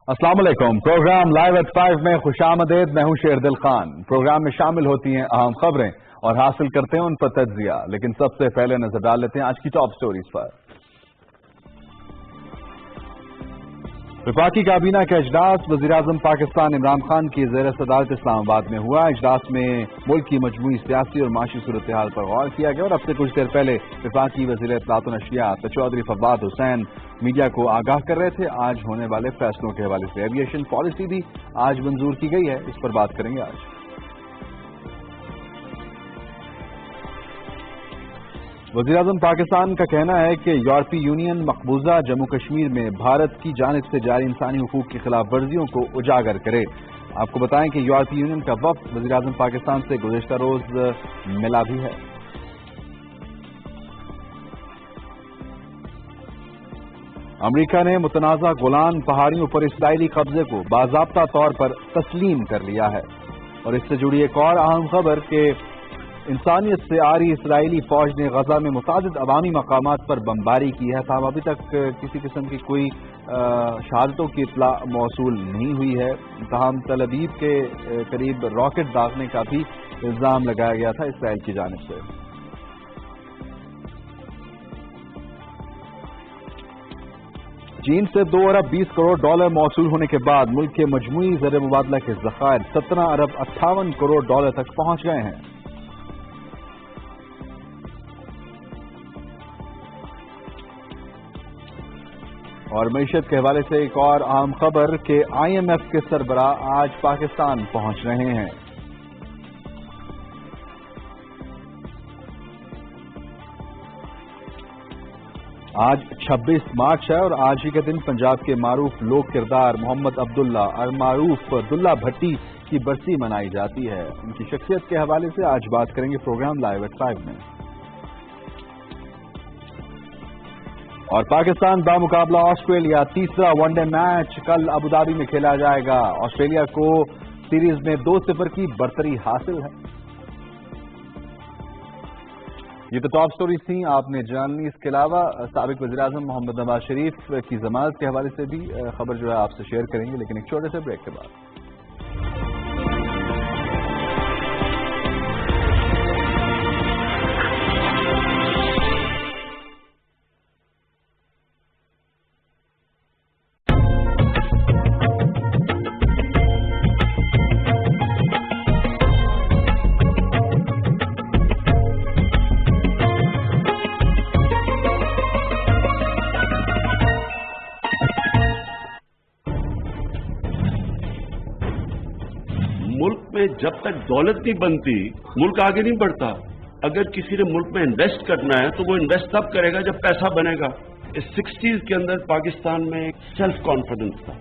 السلام علیکم. Programme live at 5 میں خوش آمدید. میں ہوں شیر دل خان. پروگرام میں شامل ہوتی ہیں اہم خبریں اور حاصل کرتے ہیں ان پر تجزیہ، لیکن سب سے پہلے نظر ڈال لیتے ہیں آج کی ٹاپ سٹوریز پر. وفاقی کابینہ کا اجلاس وزیراعظم پاکستان عمران خان کی زیر صدارت اسلام آباد میں ہوا. اجلاس میں ملک کی مجموعی سیاسی اور معاشی صورتحال پر غور کیا گیا، اور اب سے کچھ دیر پہلے وفاقی وزیر اطلاعات و نشریات چودھری فواد حسین میڈیا کو آگاہ کر رہے تھے آج ہونے والے فیصلوں کے حوالے سے. ایویشن پالیسی بھی آج منظور کی گئی ہے، اس پر بات کریں گے آج. وزیراعظم پاکستان کا کہنا ہے کہ یورپی یونین مقبوضہ جموں کشمیر میں بھارت کی جانب سے جاری انسانی حقوق کی خلاف ورزیوں کو اجاگر کرے. آپ کو بتائیں کہ یورپی یونین کا وفد وزیراعظم پاکستان سے گزشتہ روز ملا بھی ہے. امریکہ نے متنازع گولان پہاڑیوں پر اسرائیلی قبضے کو باضابطہ طور پر تسلیم کر لیا ہے. اور اس سے جڑی ایک اور اہم خبر کہ انسانیت سے آری اسرائیلی فوج نے غزہ میں متعدد عوامی مقامات پر بمباری کی ہے. تاہم ابھی تک کسی قسم کی کوئی شہادتوں کی اطلاع موصول نہیں ہوئی ہے. تاہم تل ابیب کے قریب راکٹ داغنے کا بھی الزام لگایا گیا تھا اسرائیل کی جانب سے. چین سے 2 ارب 20 کروڑ ڈالر موصول ہونے کے بعد ملک کے مجموعی زر مبادلہ کے ذخائر 17 ارب 58 کروڑ ڈالر تک پہنچ گئے ہیں. اور معیشت کے حوالے سے ایک اور اہم خبر کہ IMF کے سربراہ آج پاکستان پہنچ رہے ہیں. آج 26 مارچ ہے اور آج ہی کے دن پنجاب کے معروف لوک کردار محمد عبداللہ اور معروف دلہ بھٹی کی برسی منائی جاتی ہے. ان کی شخصیت کے حوالے سے آج بات کریں گے پروگرام لائیو ایٹ 5 میں. اور پاکستان بامقابلہ آسٹریلیا تیسرا ون ڈے میچ کل ابوظہبی میں کھیلا جائے گا. آسٹریلیا کو سیریز میں 2-0 کی برتری حاصل ہے. یہ تو ٹاپ سٹوریز تھیں آپ نے جانی. اس کے علاوہ سابق وزیراعظم محمد نواز شریف کی ضمانت کے حوالے سے بھی خبر جو ہے آپ سے شیئر کریں گے، لیکن ایک چھوٹے سے بریک کے بعد. جب تک دولت نہیں بنتی ملک آگے نہیں بڑھتا. اگر کسی نے ملک میں انویسٹ کرنا ہے تو وہ انویسٹ تب کرے گا جب پیسہ بنے گا. اس 60s کے اندر پاکستان میں ایک سیلف کانفیڈنس تھا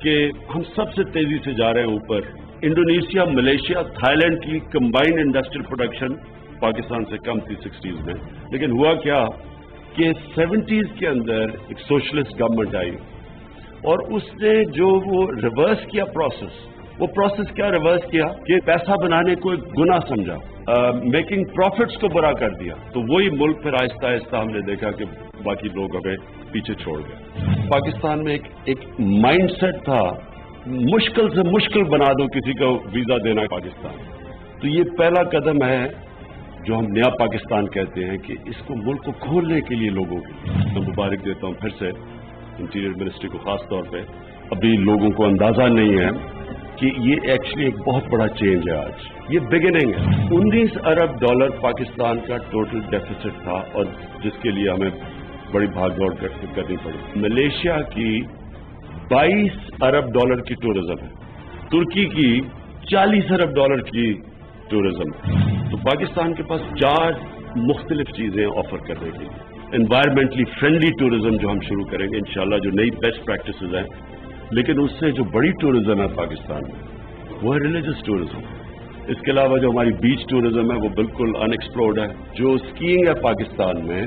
کہ ہم سب سے تیزی سے جا رہے ہیں اوپر. انڈونیشیا، ملیشیا، تھائی لینڈ کی کمبائنڈ انڈسٹریل پروڈکشن پاکستان سے کم تھی 60s میں. لیکن ہوا کیا کہ 70s کے اندر ایک سوشلسٹ گورنمنٹ آئی اور اس نے جو وہ ریورس کیا وہ پروسیس کیا ریورس کیا کہ پیسہ بنانے کو ایک گناہ سمجھا، میکنگ پروفٹس کو برا کر دیا. تو وہی ملک پھر آہستہ آہستہ ہم نے دیکھا کہ باقی لوگ ہمیں پیچھے چھوڑ گئے. پاکستان میں ایک مائنڈ سیٹ تھا مشکل سے مشکل بنا دو کسی کو ویزا دینا پاکستان. تو یہ پہلا قدم ہے جو ہم نیا پاکستان کہتے ہیں کہ اس کو ملک کو کھولنے کے لیے لوگوں کو میں مبارک دیتا ہوں پھر سے انٹیریئر منسٹری کو خاص طور پہ. ابھی لوگوں کو اندازہ نہیں ہے کہ یہ ایکچولی ایک بہت بڑا چینج ہے. آج یہ بگننگ ہے. 19 ارب ڈالر پاکستان کا ٹوٹل ڈیفیسٹ تھا اور جس کے لیے ہمیں بڑی بھاگ دوڑ کرنی پڑی. ملیشیا کی 22 ارب ڈالر کی ٹورزم ہے، ترکی کی 40 ارب ڈالر کی ٹورزم. تو پاکستان کے پاس 4 مختلف چیزیں آفر کرنے کے لیے. انوائرمنٹلی فرینڈلی ٹورزم جو ہم شروع کریں گے انشاءاللہ، جو نئی بیسٹ پریکٹسز ہیں. لیکن اس سے جو بڑی ٹورزم ہے پاکستان میں وہ ہے ریلیجس ٹورزم. اس کے علاوہ جو ہماری بیچ ٹورزم ہے وہ بالکل ان ایکسپلورڈ ہے. جو اسکیئنگ ہے پاکستان میں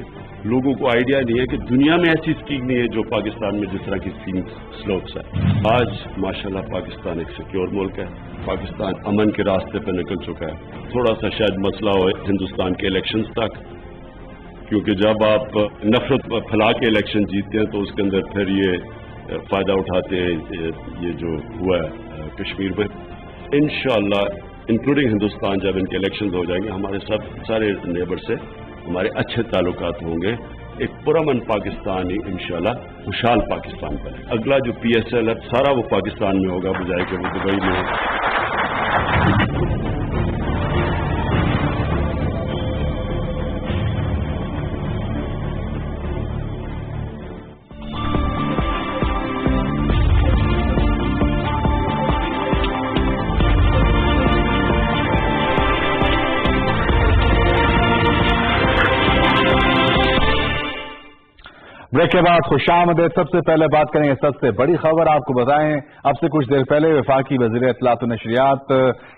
لوگوں کو آئیڈیا نہیں ہے کہ دنیا میں ایسی اسکیئنگ نہیں ہے جو پاکستان میں جس طرح کی اسکیئنگ سلوپس ہے. آج ماشاءاللہ پاکستان ایک سیکیور ملک ہے. پاکستان امن کے راستے پہ نکل چکا ہے. تھوڑا سا شاید مسئلہ ہو ہندوستان کے الیکشنز تک، کیونکہ جب آپ نفرت پھیلا کے الیکشن جیتتے ہیں تو اس کے اندر پھر یہ फ़ायदा उठाते हैं ये जो हुआ है कश्मीर में। इंशाअल्लाह इंक्लूडिंग हिंदुस्तान, जब इनके इलेक्शंस हो जाएंगे, हमारे सारे नेबर से हमारे अच्छे ताल्लुकात होंगे। एक पुरअमन पाकिस्तान ही इंशाअल्लाह खुशहाल पाकिस्तान बने। अगला जो PSL है सारा वो पाकिस्तान में होगा, बजाय कि वो दुबई में हो। ब्रेक के बाद खुशामदीद। सबसे पहले बात करेंगे सबसे बड़ी खबर। आपको बताएं, अब से कुछ देर पहले वफाकी वज़ीर इत्तलात व नशरियात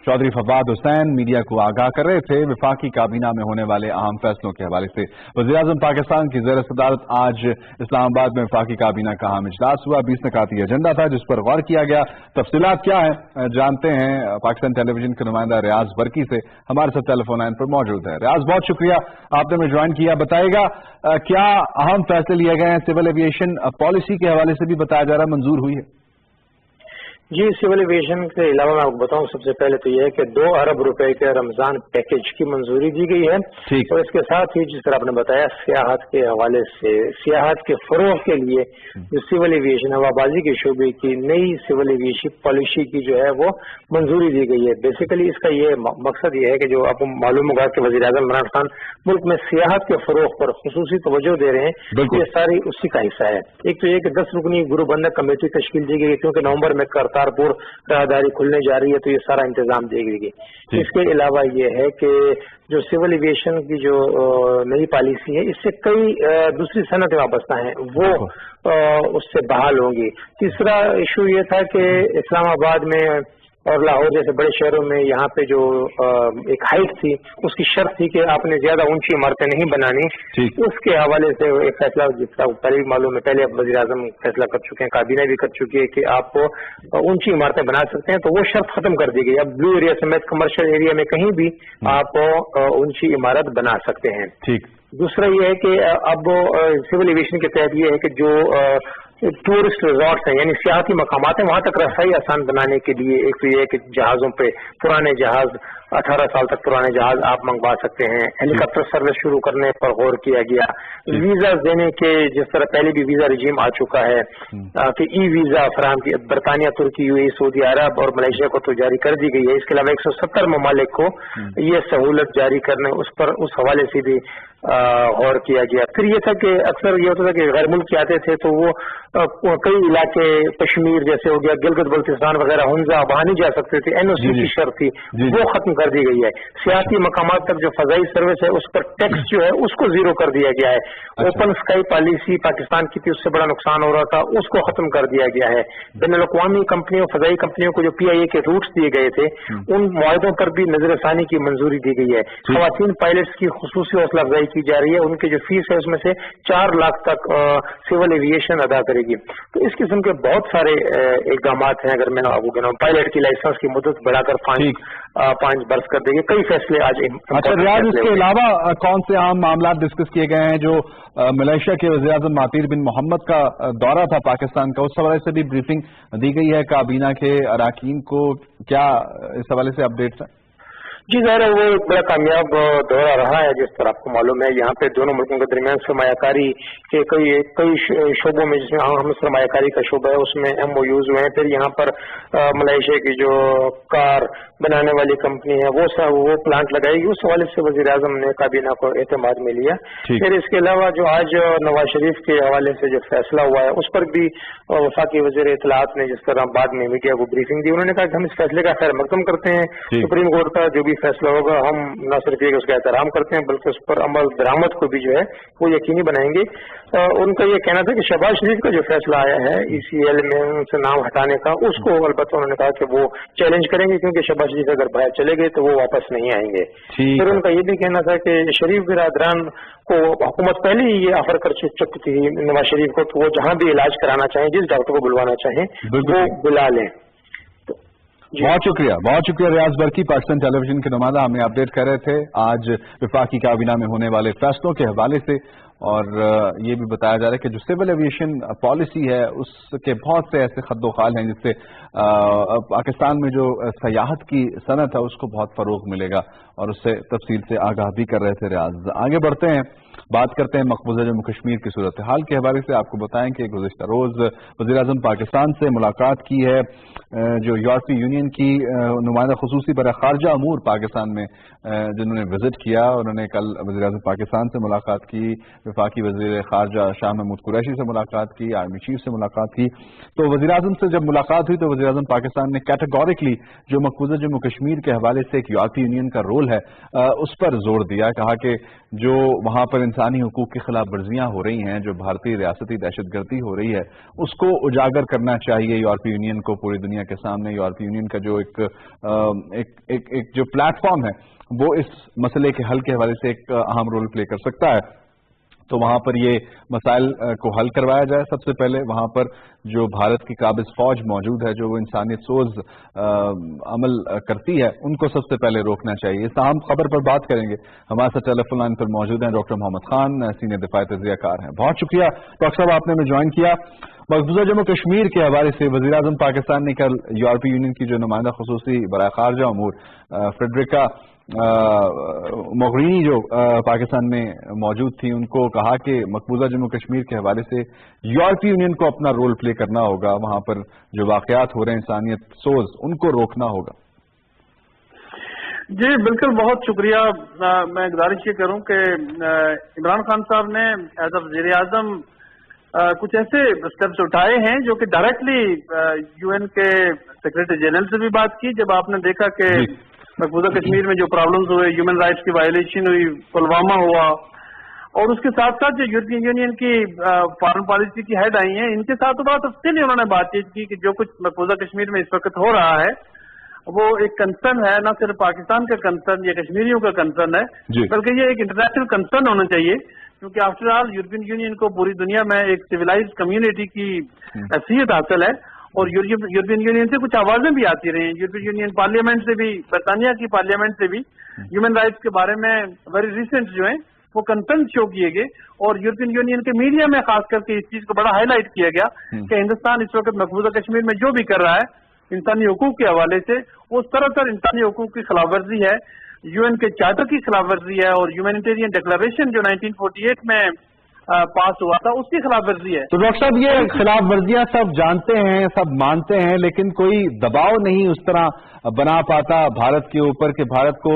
चौधरी फवाद हुसैन मीडिया को आगाह कर रहे थे वफाकी काबीना में होने वाले अहम फैसलों के हवाले से। वज़ीर-ए-आज़म पाकिस्तान की ज़ेर सदारत आज इस्लामाबाद में वफाकी काबीना का अहम इजलास हुआ। 20 नकाती एजेंडा था जिस पर गौर किया गया। तफसीलात क्या है जानते हैं पाकिस्तान टेलीविजन के नुमाइंदा रियाज बरकी से, हमारे साथ टेलीफोन लाइन पर मौजूद है। रियाज, बहुत शुक्रिया आपने हमें ज्वाइन किया। बताइएगा क्या अहम फैसले लिए गए हैं? सिविल एविएशन पॉलिसी के हवाले से भी बताया जा रहा है मंजूर हुई है। जी, सिविल एविएशन के अलावा मैं आपको बताऊं, सबसे पहले तो यह है कि 2 अरब रुपए के रमजान पैकेज की मंजूरी दी गई है। और इसके साथ ही जिस तरह आपने बताया सियाहत के हवाले से सियाहत के फरोग के लिए जो सिविल एविएशन हवाबाजी के शोबे की नई सिविल एविएशन पॉलिसी की जो है वो मंजूरी दी गई है। बेसिकली इसका ये मकसद ये है कि जो आपको मालूम होगा कि वज़ीर-ए-आज़म इमरान खान मुल्क में सियाहत के फरोग पर खुसूसी तवज्जो दे रहे हैं, ये सारी उसी का हिस्सा है। एक तो ये कि 10 रुकनी गुरु बंधक कमेटी तश्कील दी गई क्योंकि नवंबर में करतारपुर राहदारी खुलने जा रही है, तो ये सारा इंतजाम दी गई। इसके अलावा ये है कि जो सिविल एविएशन की जो नई पॉलिसी है, इससे कई दूसरी सनतें वाबस्ता हैं वो उससे बहाल होंगी। तीसरा इशू ये था कि इस्लामाबाद में और लाहौर जैसे बड़े शहरों में यहाँ पे जो एक हाइट थी उसकी शर्त थी कि आपने ज्यादा ऊंची इमारतें नहीं बनानी। उसके हवाले से एक फैसला जिसका पहले भी मालूम है, पहले वज़ीर-ए-आज़म फैसला कर चुके हैं, काबीना भी कर चुकी है कि आप ऊंची इमारतें बना सकते हैं, तो वो शर्त खत्म कर दी गई। अब ब्लू एरिया समेत कमर्शियल एरिया में कहीं भी आप ऊंची इमारत बना सकते हैं। ठीक। दूसरा ये है कि अब सिविल एविएशन के तहत ये है कि जो टूरिस्ट रिजॉर्ट्स हैं यानी सियाहती मकामात हैं, वहां तक रसाई आसान बनाने के लिए एक तो ये है कि जहाजों पे पुराने जहाज 18 साल तक पुराने जहाज आप मंगवा सकते हैं। हेलीकॉप्टर सर्विस शुरू करने पर गौर किया गया। वीजा देने के जिस तरह पहले भी वीजा रिजीम आ चुका है कि ई वीजा फराहम की बरतानिया, तुर्की, यूएई, सऊदी अरब और मलेशिया को तो जारी कर दी गई है। इसके अलावा 170 ममालिक को ये सहूलत जारी करने उस हवाले से भी गौर किया गया। फिर ये था कि अक्सर ये होता था कि गैर मुल्क आते थे तो वो कई इलाके कश्मीर जैसे हो गया, गिलगित बल्तिस्तान वगैरह, हुंजा, वहां नहीं जा सकते थे। एनओसी की शर्त थी वो खत्म कर दी गई है। सियासी मकामात तक जो फजाई सर्विस है उस पर टैक्स जो है उसको जीरो कर दिया गया है। ओपन स्काई पॉलिसी पाकिस्तान की थी, उससे बड़ा नुकसान हो रहा था, उसको खत्म कर दिया गया है। बैनुल-अक़वामी कंपनियों, फजाई कंपनियों को जो PIA के रूट्स दिए गए थे उन मुआहदों पर भी नजरसानी की मंजूरी दी गई है। खवातीन पायलट्स की खुसूसी हौसला अफजाई की जा रही है, उनकी जो फीस है उसमें से 4 लाख तक सिविल एविएशन अदा करेगी। तो इस किस्म के बहुत सारे इक़दाम हैं। अगर मैं आपको गिनाऊं, पायलट की लाइसेंस की मुद्दत बढ़ाकर 5 बरस कर देंगे। कई फैसले आज। अच्छा रियाज, इसके अलावा कौन से अहम मामला डिस्कस किए गए हैं? जो मलेशिया के वज़ीर-ए-आज़म मातिर बिन मोहम्मद का दौरा था पाकिस्तान का, उस हवाले से भी ब्रीफिंग दी गई है काबीना के अरकान को, क्या इस हवाले से अपडेट्स हैं? जी ज़ाहिर है वो एक बड़ा कामयाब दौरा रहा है। जिस तरह आपको मालूम है यहाँ पे दोनों मुल्कों के दरमियान सरमायाकारी के कई शोबों में, जिसमें हम सरमायाकारी का शोबा है उसमें MOUs हुए हैं। फिर यहाँ पर मलेशिया की जो कार बनाने वाली कंपनी है वो प्लांट लगाएगी, उस हवाले से वज़ीर-ए-आज़म ने काबीना को एतमाद में लिया। फिर इसके अलावा जो आज नवाज शरीफ के हवाले से जो फैसला हुआ है उस पर भी वफाकी वज़ीर इत्तलात ने जिस तरह बाद में मीडिया को ब्रीफिंग दी, उन्होंने कहा कि हम इस फैसले का खैर मकदम करते हैं। सुप्रीम कोर्ट का जो भी फैसला होगा हम न सिर्फ ये उसका एहतराम करते हैं बल्कि उस पर अमल दरामद को भी जो है वो यकीनी बनाएंगे। उनका ये कहना था कि शहबाज शरीफ का जो फैसला आया है ECL में उनसे नाम हटाने का, उसको अलबत्ता उन्होंने कहा कि वो चैलेंज करेंगे क्योंकि शहबाज शरीफ अगर बाहर चले गए तो वो वापस नहीं आएंगे। फिर उनका ये भी कहना था कि शरीफ बिरादरान को हुकूमत पहले ही ये ऑफर कर चुकी थी नवाज शरीफ को, तो वो जहां भी इलाज कराना चाहें, जिस डॉक्टर को बुलवाना चाहें वो बुला लें। बहुत शुक्रिया रियाज बरकी, पाकिस्तान टेलीविजन के नुमाइंदा, हमें अपडेट कर रहे थे आज वफाकी काबीना में होने वाले फैसलों के हवाले से। اور یہ بھی بتایا جا رہا ہے کہ جو سول ایویشن پالیسی ہے اس کے بہت سے ایسے خد و خال ہیں جس سے پاکستان میں جو سیاحت کی صنعت ہے اس کو بہت فروغ ملے گا، اور اس سے تفصیل سے آگاہ بھی کر رہے تھے ریاض۔ آگے بڑھتے ہیں، بات کرتے ہیں مقبوضہ جموں کشمیر کی صورتحال کے حوالے سے۔ آپ کو بتائیں کہ گزشتہ روز وزیر اعظم پاکستان سے ملاقات کی ہے جو یورپی یونین کی نمائندہ خصوصی برائے خارجہ امور پاکستان میں جنہوں نے وزٹ کیا، انہوں نے کل وزیر اعظم پاکستان سے ملاقات کی، وفاقی وزیر خارجہ شاہ محمود قریشی سے ملاقات کی، آرمی چیف سے ملاقات کی۔ تو وزیر اعظم سے جب ملاقات ہوئی تو وزیر اعظم پاکستان نے کیٹیگوریکلی جو مقبوضہ جموں کشمیر کے حوالے سے ایک یورپی یونین کا رول ہے اس پر زور دیا، کہا کہ جو وہاں پر انسانی حقوق کی خلاف ورزیاں ہو رہی ہیں، جو بھارتی ریاستی دہشت گردی ہو رہی ہے، اس کو اجاگر کرنا چاہیے یورپی یونین کو پوری دنیا کے سامنے۔ یورپی یونین کا جو ایک جو پلیٹ فارم ہے وہ اس مسئلے کے حل کے حوالے سے ایک اہم رول پلے کر سکتا ہے، تو وہاں پر یہ مسائل کو حل کروایا جائے۔ سب سے پہلے وہاں پر جو بھارت کی قابض فوج موجود ہے، جو وہ انسانیت سوز عمل کرتی ہے، ان کو سب سے پہلے روکنا چاہیے۔ اس اہم خبر پر بات کریں گے، ہمارے ساتھ ٹیلی فون لائن پر موجود ہیں ڈاکٹر محمد خان، سینئر دفاعی تجزیہ کار ہیں۔ بہت شکریہ ڈاکٹر صاحب، آپ نے ہمیں جوائن کیا۔ مقبوضہ جموں کشمیر کے حوالے سے وزیر اعظم پاکستان نے کل یورپی یونین کی جو نمائندہ خصوصی برائے خارجہ امور فیڈریکا موغرینی جو پاکستان میں موجود تھی، ان کو کہا کہ مقبوضہ جموں کشمیر کے حوالے سے یورپی یونین کو اپنا رول پلے کرنا ہوگا، وہاں پر جو واقعات ہو رہے ہیں انسانیت سوز ان کو روکنا ہوگا۔ جی بالکل، بہت شکریہ۔ میں گزارش یہ کروں کہ عمران خان صاحب نے ایز اے وزیر اعظم کچھ ایسے اسٹیپس اٹھائے ہیں جو کہ ڈائریکٹلی یو این کے سیکرٹری جنرل سے بھی بات کی۔ جب آپ نے دیکھا کہ مقبوضہ کشمیر میں جو پرابلمز ہوئے، ہیومن رائٹس کی وائلیشن ہوئی، پلوامہ ہوا، اور اس کے ساتھ ساتھ جو یورپین یونین کی فارن پالیسی کی ہیڈ آئی ہیں، ان کے ساتھ بہت تفصیلی انہوں نے بات چیت کی کہ جو کچھ مقبوضہ کشمیر میں اس وقت ہو رہا ہے وہ ایک کنسرن ہے، نہ صرف پاکستان کا کنسرن یا کشمیریوں کا کنسرن ہے، بلکہ یہ ایک انٹرنیشنل کنسرن ہونا چاہیے، کیونکہ آفٹر آل یورپین یونین کو پوری دنیا میں ایک سویلائزڈ کمیونٹی کی حیثیت حاصل ہے، اور یورپین یونین سے کچھ آوازیں بھی آتی رہی ہیں۔ یورپین یونین پارلیمنٹ سے بھی، برطانیہ کی پارلیمنٹ سے بھی ہیومن رائٹس کے بارے میں ویری ریسنٹ جو ہیں وہ کنسرن شو کیے گئے، اور یورپین یونین کے میڈیا میں خاص کر کے اس چیز کو بڑا ہائی لائٹ کیا گیا کہ ہندوستان اس وقت مقبوضہ کشمیر میں جو بھی کر رہا ہے انسانی حقوق کے حوالے سے، وہ سراسر انسانی حقوق کی خلاف ورزی ہے، یو این کے چارٹر کی خلاف ورزی ہے، اور ہیومینیٹیرین ڈکلریشن جو 1948 میں پاس ہوا تھا اس کی خلاف ورزی ہے۔ تو ڈاکٹر صاحب یہ خلاف ورزیاں سب جانتے ہیں، سب مانتے ہیں، لیکن کوئی دباؤ نہیں اس طرح بنا پاتا بھارت کے اوپر کہ بھارت کو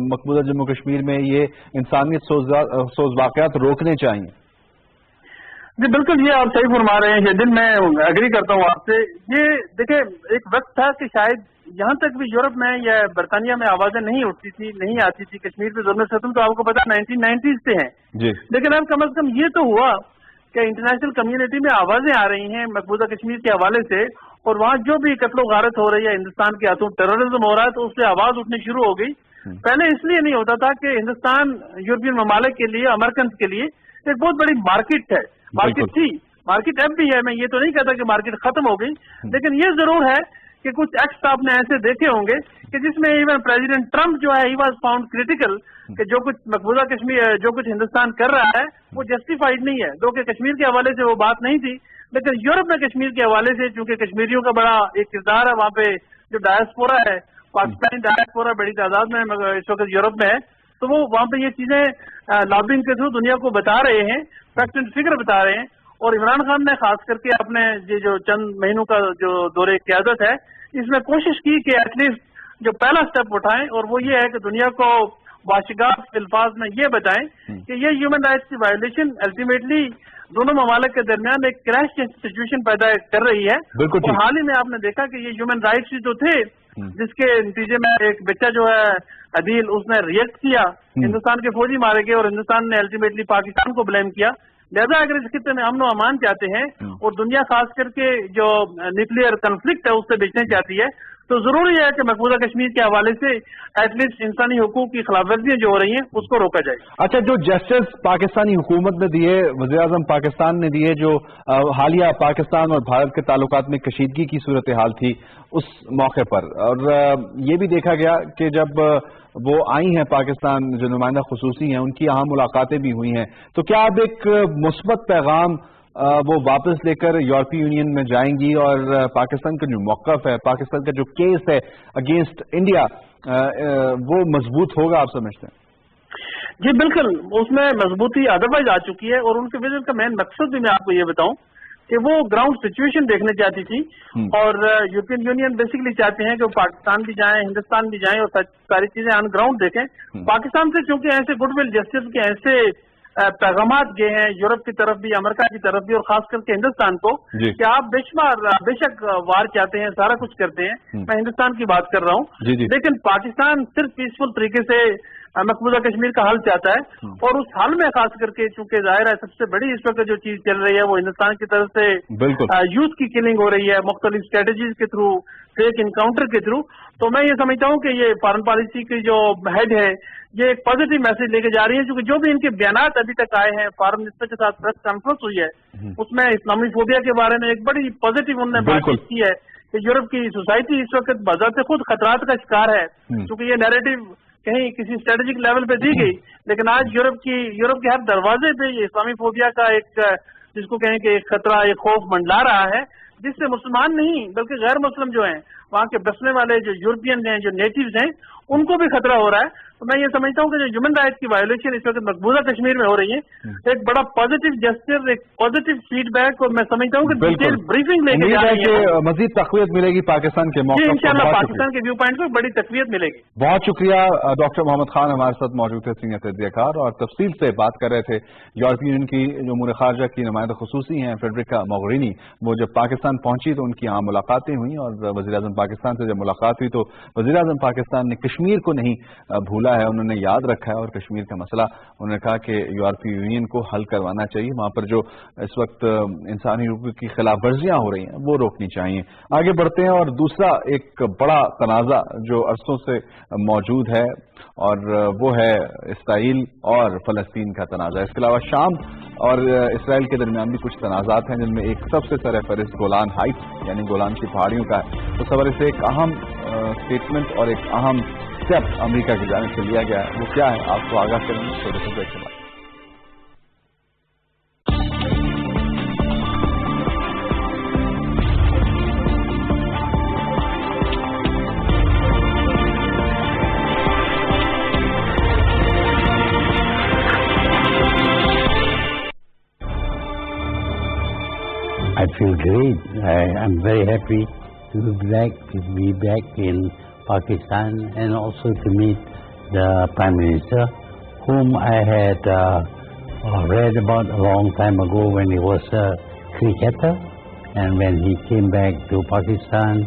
مقبوضہ جموں کشمیر میں یہ انسانیت سوز واقعات روکنے چاہیے۔ جی بالکل، یہ آپ صحیح فرما رہے ہیں، یہ دن میں ایگری کرتا ہوں آپ سے۔ یہ دیکھیں، ایک وقت تھا کہ شاید یہاں تک بھی یورپ میں یا برطانیہ میں آوازیں نہیں اٹھتی تھی، نہیں آتی تھی کشمیر پہ ظلم ستم، تو آپ کو پتا 1990s سے ہیں جی، لیکن اب کم از کم یہ تو ہوا کہ انٹرنیشنل کمیونٹی میں آوازیں آ رہی ہیں مقبوضہ کشمیر کے حوالے سے، اور وہاں جو بھی قتل و غارت ہو رہی ہے، ہندوستان کے ہاتھوں ٹیررزم ہو رہا ہے، تو اس سے آواز اٹھنی شروع ہو گئی۔ پہلے اس لیے نہیں ہوتا تھا کہ ہندوستان یورپین ممالک کے لیے، امریکنز کے لیے ایک بہت بڑی مارکیٹ ہے، مارکیٹ تھی، مارکیٹ اب بھی ہے، میں یہ تو نہیں کہتا کہ مارکیٹ ختم ہو گئی، لیکن یہ ضرور ہے کہ کچھ ایکٹس آپ نے ایسے دیکھے ہوں گے کہ جس میں ایون پریزیڈنٹ ٹرمپ جو ہے ہی واز فاؤنڈ کریٹیکل کہ جو کچھ مقبوضہ کشمیر، جو کچھ ہندوستان کر رہا ہے وہ جسٹیفائڈ نہیں ہے، دو کہ کشمیر کے حوالے سے وہ بات نہیں تھی، لیکن یورپ میں کشمیر کے حوالے سے چونکہ کشمیریوں کا بڑا ایک کردار ہے وہاں پہ، جو ڈائسپورا ہے، پاکستانی ڈائسپورا بڑی تعداد میں اس وقت یورپ میں ہے، تو وہ وہاں پہ یہ چیزیں لابنگ کے تھرو دنیا کو بتا رہے ہیں، فیکٹ اینڈ فگر بتا رہے ہیں، اور عمران خان نے خاص کر کے اپنے یہ جو چند مہینوں کا جو دورے قیادت ہے اس میں کوشش کی کہ ایٹ لیسٹ جو پہلا سٹیپ اٹھائیں، اور وہ یہ ہے کہ دنیا کو باشگاف الفاظ میں یہ بتائیں کہ یہ ہیومن رائٹس کی وائلیشن الٹیمیٹلی دونوں ممالک کے درمیان ایک کریش سچویشن پیدا کر رہی ہے، اور حال ہی میں آپ نے دیکھا کہ یہ ہیومن رائٹس جو تھے جس کے نتیجے میں ایک بچہ جو ہے عدیل، اس نے ریئیکٹ کیا، ہندوستان کے فوجی مارے گئے، اور ہندوستان نے الٹیمیٹلی پاکستان کو بلیم کیا۔ لہذا اگر اس خطے میں امن و امان چاہتے ہیں اور دنیا خاص کر کے جو نیوکلیئر کنفلکٹ ہے اس سے بچنا چاہتی ہے، تو ضروری ہے کہ مقبوضہ کشمیر کے حوالے سے ایٹ لیسٹ انسانی حقوق کی خلاف ورزیاں جو ہو رہی ہیں اس کو روکا جائے. اچھا، جو جسٹس پاکستانی حکومت نے دیے، وزیر اعظم پاکستان نے دیے، جو حالیہ پاکستان اور بھارت کے تعلقات میں کشیدگی کی صورتحال تھی اس موقع پر، اور یہ بھی دیکھا گیا کہ جب وہ آئی ہیں پاکستان، جو نمائندہ خصوصی ہیں، ان کی اہم ملاقاتیں بھی ہوئی ہیں، تو کیا اب ایک مثبت پیغام وہ واپس لے کر یورپی یونین میں جائیں گی، اور پاکستان کا جو موقف ہے، پاکستان کا جو کیس ہے اگینسٹ انڈیا، وہ مضبوط ہوگا آپ سمجھتے ہیں؟ جی بالکل، اس میں مضبوطی ادروائز آ چکی ہے، اور ان کے وزٹ کا مین مقصد بھی میں آپ کو یہ بتاؤں کہ وہ گراؤنڈ سچویشن دیکھنا چاہتی تھی، اور یورپین یونین بیسیکلی چاہتے ہیں کہ وہ پاکستان بھی جائیں، ہندوستان بھی جائیں، اور ساری چیزیں آن گراؤنڈ دیکھیں. پاکستان سے چونکہ ایسے گڈ ول جسٹس کے ایسے پیغامات گئے ہیں یورپ کی طرف بھی، امریکہ کی طرف بھی، اور خاص کر کے ہندوستان کو، کہ آپ بے شک وار چاہتے ہیں، سارا کچھ کرتے ہیں. میں ہندوستان کی بات کر رہا ہوں، لیکن پاکستان صرف پیسفل طریقے سے مقبوضہ کشمیر کا حل چاہتا ہے، اور اس حل میں خاص کر کے چونکہ ظاہر ہے سب سے بڑی اس وقت جو چیز چل رہی ہے وہ ہندوستان کی طرف سے یوتھ کی کلنگ ہو رہی ہے مختلف اسٹریٹجیز کے تھرو، فیک انکاؤنٹر کے تھرو. تو میں یہ سمجھتا ہوں کہ یہ فارن پالیسی کی جو ہیڈ ہے یہ ایک پازیٹیو میسج لے کے جا رہی ہے، کیونکہ جو بھی ان کے بیانات ابھی تک آئے ہیں، فارن منسٹر کے ساتھ پریس کانفرنس ہوئی ہے، اس میں اسلامی فوبیا کے بارے میں ایک بڑی پازیٹیو انہوں نے بات کی ہے کہ یورپ کی سوسائٹی اس وقت بذات خود خطرات کا شکار ہے، کیونکہ یہ نیریٹو کہیں کسی اسٹریٹجک لیول پہ دی گئی، لیکن آج یورپ کے ہر دروازے پہ یہ اسلامی فوبیا کا ایک جس کو کہیں کہ ایک خطرہ، ایک خوف منڈلا رہا ہے، جس سے مسلمان نہیں بلکہ غیر مسلم جو ہیں، وہاں کے بسنے والے جو یورپین ہیں، جو نیٹیوز ہیں، ان کو بھی خطرہ ہو رہا ہے. تو میں یہ سمجھتا ہوں کہ جو ہیومن رائٹس کی وائلیشن اس وقت مقبوضہ کشمیر میں ہو رہی ہے، ایک بڑا پازیٹیو جسچر، ایک پازیٹیو فیڈ بیک، اور میں سمجھتا ہوں کہ ڈیٹیل بریفنگ لے کے جا رہی ہے، مزید تقویت ملے گی پاکستان کے موقف جی کو. انشاءاللہ پاکستان کے ویو پوائنٹ کو بڑی تقویت ملے گی. بہت شکریہ ڈاکٹر محمد خان ہمارے ساتھ موجود تھے، سینئر تجزیہ کار، اور تفصیل سے بات کر رہے تھے. یورپی یونین کی جو امور خارجہ کی نمائندہ خصوصی ہیں فیڈریکا موغرینی، وہ جب پاکستان پہنچی تو ان کی عام ملاقاتیں ہوئیں، اور وزیر اعظم پاکستان سے جب ملاقات ہوئی تو وزیر اعظم پاکستان نے کشمیر کو نہیں بھولا ہے، انہوں نے یاد رکھا ہے، اور کشمیر کا مسئلہ انہوں نے کہا کہ یورپی یونین کو حل کروانا چاہیے، وہاں پر جو اس وقت انسانی حقوق کی خلاف ورزیاں ہو رہی ہیں وہ روکنی چاہیے. آگے بڑھتے ہیں، اور دوسرا ایک بڑا تنازع جو عرصوں سے موجود ہے، اور وہ ہے اسرائیل اور فلسطین کا تنازع. اس کے علاوہ شام اور اسرائیل کے درمیان بھی کچھ تنازعات ہیں، جن میں ایک سب سے سر فہرست گولان ہائٹس یعنی گولان کی پہاڑیوں کا ہے. اس حوالے سے ایک اہم اسٹیٹمنٹ اور ایک اہم اسٹیپ امریکہ کی جانب سے لیا گیا ہے. وہ کیا ہے آپ کو آگاہ کریں گے چھوٹے سے بریک کے بعد. I feel great. I'm very happy to be back in Pakistan, and also to meet the Prime Minister, whom I had read about a long time ago when he was a cricketer, and when he came back to Pakistan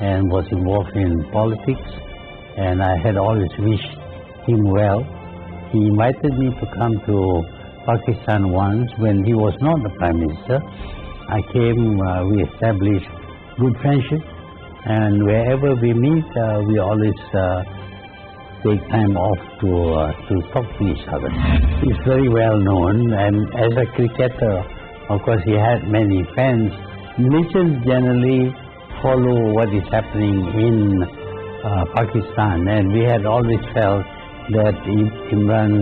and was involved in politics, and I had always wished him well. He invited me to come to Pakistan once when he was not the Prime Minister. I came, we established good friendship, and wherever we meet, we always take time off to talk to each other. He's very well known, and as a cricketer, of course, he had many fans. Nations generally follow what is happening in Pakistan, and we had always felt that Imran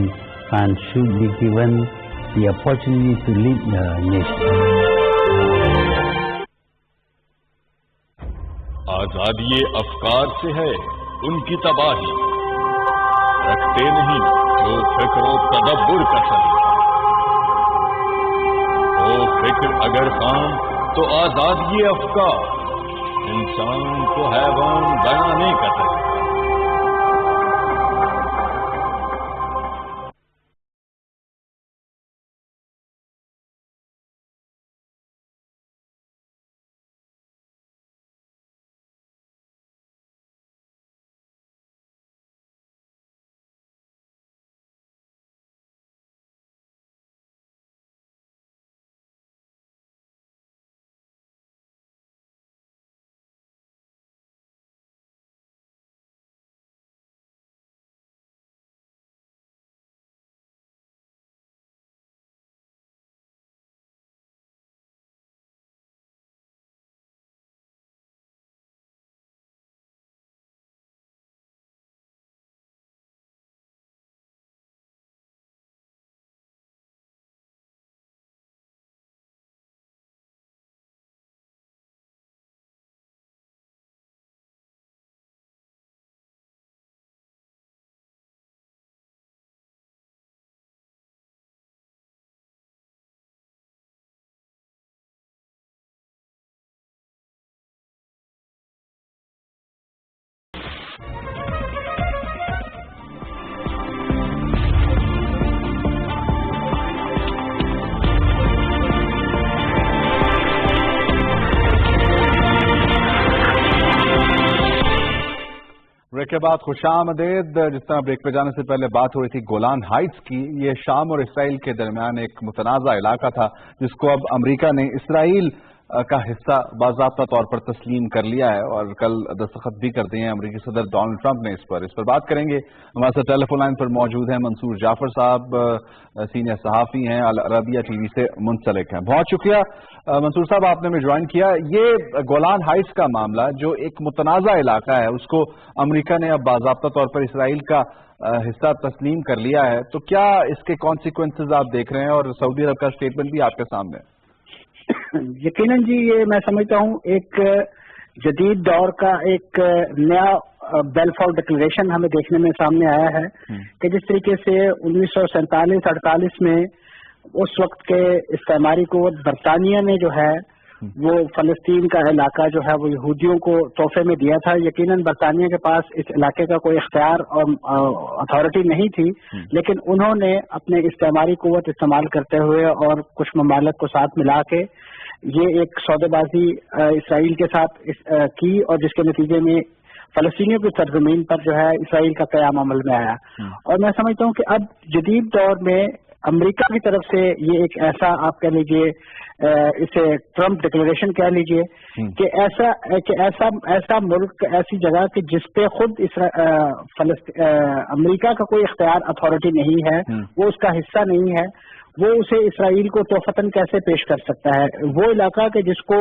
Khan should be given the opportunity to lead the nation. آزادی افکار سے ہے ان کی تباہی، رکھتے نہیں جو فکر و تدبر کا سلیقہ. وہ فکر اگر خام تو آزادی افکار، انسان کو حیوان بنانے کا طریقہ. ब्रेक के बाद खुशामदीद। जिस तरह ब्रेक पे जाने से पहले बात हो रही थी गोलान हाइट्स की, ये शाम और इसराइल के दरमियान एक मुतनाज़ा इलाका था जिसको अब अमेरिका ने इसराइल का हिस्सा बाज़ाब्ता तौर पर तस्लीम कर लिया है और कल दस्तखत भी कर दिए हैं अमेरिकी सदर डोनाल्ड ट्रंप ने इस पर बात करेंगे। हमारे साथ टेलीफोन लाइन पर मौजूद हैं मंसूर जाफर साहब, सीनियर सहाफ़ी हैं, अल अरबिया टीवी से मुंसलिक हैं। बहुत शुक्रिया मंसूर साहब, आपने हमें ज्वाइन किया। ये गोलान हाइट्स का मामला जो एक मुतनाज़ा इलाका है उसको अमेरिका ने अब बाज़ाब्ता तौर पर इसराइल का हिस्सा तस्लीम कर लिया है, तो क्या इसके कॉन्सिक्वेंसेज आप देख रहे हैं और सऊदी अरब का स्टेटमेंट भी आपके सामने है? यकीनन जी, ये मैं समझता हूँ एक जदीद दौर का एक नया बेलफॉर डिक्लेरेशन हमें देखने में सामने आया है कि जिस तरीके से 1947-48 में उस वक्त के इस्तेमारी कुव्वत बरतानिया ने जो है वो फलस्तीन का इलाका जो है वो यहूदियों को तोहफे में दिया था। यकीनन बरतानिया के पास इस इलाके का कोई इख्तियार और अथॉरिटी नहीं थी, लेकिन उन्होंने अपने इस्तेमारी कुव्वत इस्तेमाल करते हुए और कुछ ममालिक को साथ मिला के ये एक सौदेबाजी इसराइल के साथ की और जिसके नतीजे में फलस्तीनियों की सरजमीन पर जो है इसराइल का क़याम अमल में आया। और मैं समझता हूँ कि अब जदीद दौर में अमेरिका की तरफ से ये एक ऐसा, आप कह लीजिए इसे ट्रंप डिक्लेरेशन कह लीजिए, कि ऐसा मुल्क, ऐसी जगह कि जिसपे खुद अमेरिका का कोई इख्तियार अथॉरिटी नहीं है, वो उसका हिस्सा नहीं है, वो उसे इसराइल को तोहफतन कैसे पेश कर सकता है। वो इलाका कि जिसको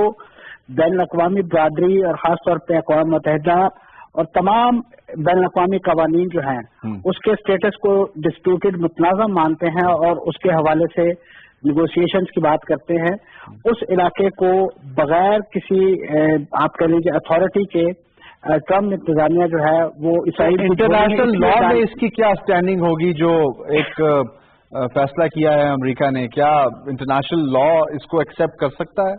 बैन अक़वामी बरादरी और ख़ास तौर पर अक़वाम मुत्तहिदा और तमाम बैन अक़वामी कवानीन जो हैं उसके स्टेटस को डिस्प्यूटेड मुतनाज़ा मानते हैं और उसके हवाले से निगोशिएशंस की बात करते हैं, उस इलाके को बगैर किसी आप कह लीजिए अथॉरिटी के ट्रम्प इंतजामिया जो है वो इसराइल इंटरनेशनल लॉ में इसकी क्या स्टैंडिंग होगी? जो एक फैसला किया है अमेरिका ने, क्या इंटरनेशनल लॉ इसको एक्सेप्ट कर सकता है?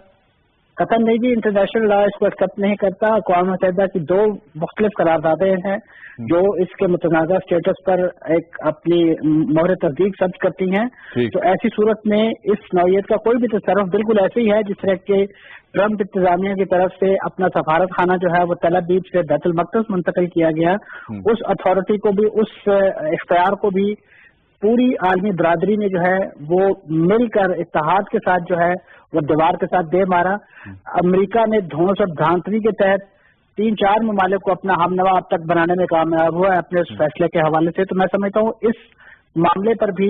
कतन नहीं जी, इंटरनेशनल लॉ इसको एक्सेप्ट नहीं करता। अक़वाम मुत्तहिदा की 2 मुख्तलिफ करारदादें हैं जो इसके मुतनाज़ा स्टेटस पर एक अपनी मोहर तस्दीक सर्च करती हैं। तो ऐसी सूरत में इस नौयत का कोई भी तसर्रुफ बिल्कुल ऐसे ही है जिस तरह के ट्रंप इंतजामिया की तरफ से अपना सफारत खाना जो है वो तल अवीव से बैतुल मक़दस मुंतकिल किया गया, उस अथॉरिटी को भी, उस इख्तियार को भी पूरी आलमी बरादरी ने जो है वो मिलकर इत्तेहाद के साथ जो है वो दीवार के साथ दे मारा। अमेरिका ने धौंस और धांधली के तहत 3-4 ममालिक को अपना हमनवा अब तक बनाने में कामयाब हुआ है अपने इस फैसले के हवाले से। तो मैं समझता हूँ इस मामले पर भी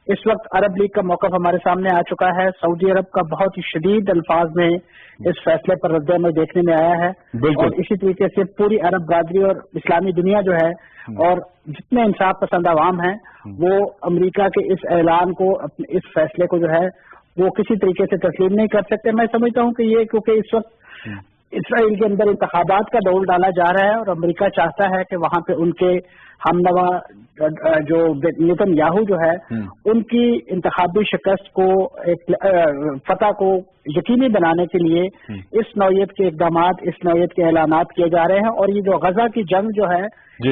इस वक्त अरब लीग का मौक़िफ़ हमारे सामने आ चुका है। सऊदी अरब का बहुत ही शदीद अल्फाज में इस फैसले पर रद्द-ए-अमल देखने में आया है और इसी तरीके से पूरी अरब बरादरी और इस्लामी दुनिया जो है और जितने इंसाफ पसंद अवाम हैं वो अमेरिका के इस ऐलान को, इस फैसले को जो है वो किसी तरीके से तस्लीम नहीं कर सकते। मैं समझता हूँ कि ये क्योंकि इस वक्त इसराइल के अंदर इंतखाबात का दौर डाला जा रहा है और अमेरिका चाहता है कि वहाँ पे उनके हमनवा जो नेतन्याहू जो है उनकी इंतखाबी शिकस्त को, एक फतह को यकीनी बनाने के लिए इस नौयत के इक़दामात, इस नौयत के ऐलानात किए जा रहे हैं। और ये जो गजा की जंग जो है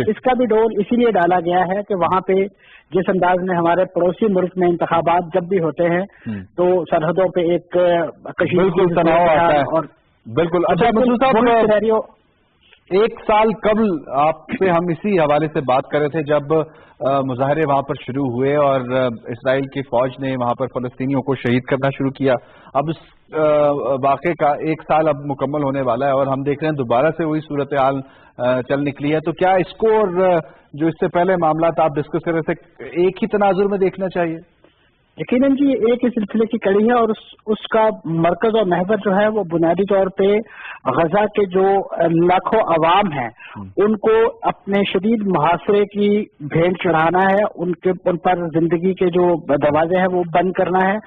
इसका भी डोल इसीलिए डाला गया है कि वहाँ पे जिस अंदाज में हमारे पड़ोसी मुल्क में इंतखाबात जब भी होते हैं तो सरहदों पे एक बिल्कुल तनाव आता है। और बिल्कुल अच्छा, एक साल कबल आपसे हम इसी हवाले से बात कर रहे थे जब मुजाहरे वहां पर शुरू हुए और इसराइल की फौज ने वहां पर फलस्तीनियों को शहीद करना शुरू किया। अब इस वाक़े का 1 साल अब मुकम्मल होने वाला है और हम देख रहे हैं दोबारा से वही सूरत हाल चल निकली है। तो क्या इसको और जो इससे पहले मामला था आप डिस्कस कर रहे थे, एक ही तनाजुर में देखना चाहिए? यकीनन जी, एक ही सिलसिले की कड़ी है और उसका मरकज और महवर जो है वो बुनियादी तौर पे गजा के जो लाखों अवाम हैं उनको अपने शदीद मुहासरे की भेंट चढ़ाना है, उन पर जिंदगी के जो दरवाजे हैं वो बंद करना है।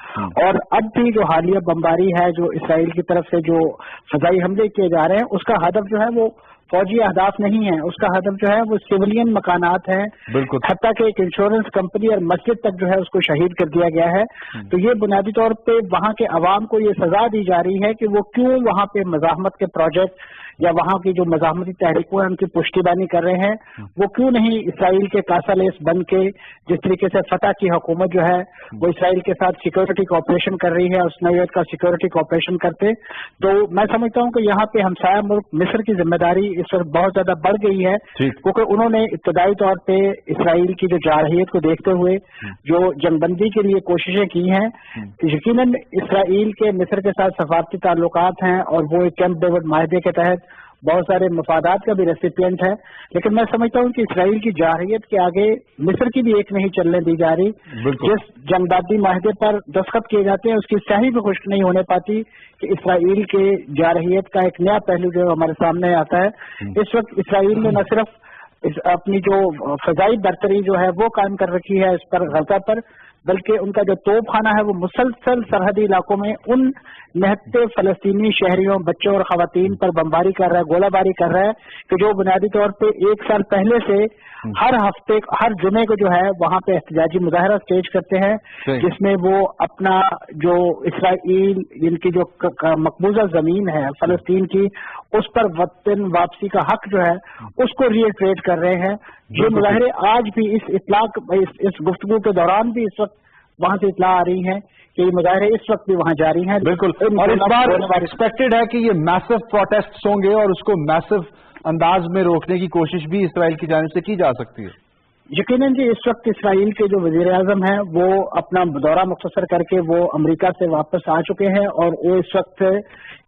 और अब भी जो हालिया बमबारी है जो इसराइल की तरफ से जो फजाई हमले किए जा रहे हैं उसका हदफ जो है वो फौजी अहदाफ नहीं है, उसका हदफ जो है वो सिविलियन मकानात हैं। हत्ता के एक इंश्योरेंस कंपनी और मस्जिद तक जो है उसको शहीद कर दिया गया है। तो ये बुनियादी तौर पे वहाँ के अवाम को ये सजा दी जा रही है कि वो क्यों वहाँ पे मज़ाहमत के प्रोजेक्ट या वहाँ की जो मज़ाहमती तहरीकों हैं उनकी पुष्टिबानी कर रहे हैं, वो क्यों नहीं इसराइल के कासालेस बन के जिस तरीके से फतह की हुकूमत जो है वो इसराइल के साथ सिक्योरिटी कोऑपरेशन कर रही है, उस नौयत का सिक्योरिटी कोऑपरेशन करते। तो मैं समझता हूँ कि यहाँ पे हमसाया मुल्क मिस्र की जिम्मेदारी इस वक्त बहुत ज्यादा बढ़ गई है, क्योंकि उन्होंने इब्तदाई तौर पे इसराइल की जो जारहियत को देखते हुए जो जंगबंदी के लिए कोशिशें की हैं। यकीनन इसराइल के मिस्र के साथ सफारती ताल्लुकात हैं और वो एक कैंप डेविड माहदे के तहत बहुत सारे मफादात का भी रेसिपिएंट है, लेकिन मैं समझता हूँ कि इसराइल की जारहियत के आगे मिस्र की भी एक नहीं चलने दी जा रही। जिस जंगबंदी माहदे पर दस्तखत किए जाते हैं उसकी स्याही भी खुश्क नहीं होने पाती कि इसराइल के जारहियत का एक नया पहलू जो हमारे सामने आता है। इस वक्त इसराइल ने न सिर्फ अपनी जो फजाई बरतरी जो है वो कायम कर रखी है इस पर गजा पर, बल्कि उनका जो तोपखाना है वो मुसलसल सरहदी इलाकों में उन निहत्ते फलस्तीनी शहरियों, बच्चों और खवातीन पर बमबारी कर रहा है, गोलाबारी कर रहा है कि जो बुनियादी तौर पे 1 साल पहले से हर हफ्ते हर जुमे को जो है वहाँ पे एहतजाजी मुजाहरा स्टेज करते हैं, जिसमें वो अपना जो इसराइल इनकी जो मकबूजा जमीन है फलस्तीन की उस पर वतन वापसी का हक जो है उसको रिएट्रेट कर रहे हैं। ये मुजाहरे आज भी इस गुफ्तगू के दौरान भी इस वक्त वहाँ से इतला आ रही है कि ये मुजाहरे इस वक्त भी वहाँ जारी हैं। बिल्कुल, और इस बार एक्सपेक्टेड है कि ये मैसिव प्रोटेस्ट होंगे और उसको मैसिव अंदाज में रोकने की कोशिश भी इसराइल की जानिब से की जा सकती है। यकीनन जी, इस वक्त इसराइल के जो वजीर आजम हैं वो अपना दौरा मुख्तसर करके वो अमेरिका से वापस आ चुके हैं और वो इस वक्त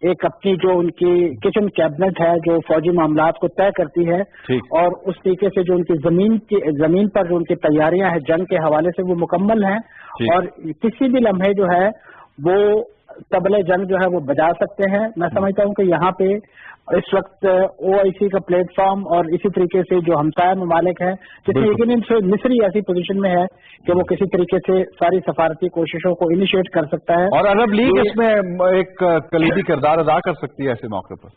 एक अपनी जो उनकी किचन कैबिनेट है जो फौजी मामलात को तय करती है और उस तरीके से जो उनकी जमीन पर जो उनकी तैयारियां हैं जंग के हवाले से वो मुकम्मल हैं और किसी भी लम्हे जो है वो तबले जंग जो है वो बजा सकते हैं। मैं समझता हूँ कि यहाँ पे इस वक्त OIC का प्लेटफॉर्म और इसी तरीके से जो हमसाया ममालिक है जिसमें यकीनन मिस्री ऐसी पोजीशन में है कि वो किसी तरीके से सारी सफारती कोशिशों को इनिशिएट कर सकता है और अरब लीग इसमें एक कलीदी किरदार अदा कर सकती है ऐसे मौके पर।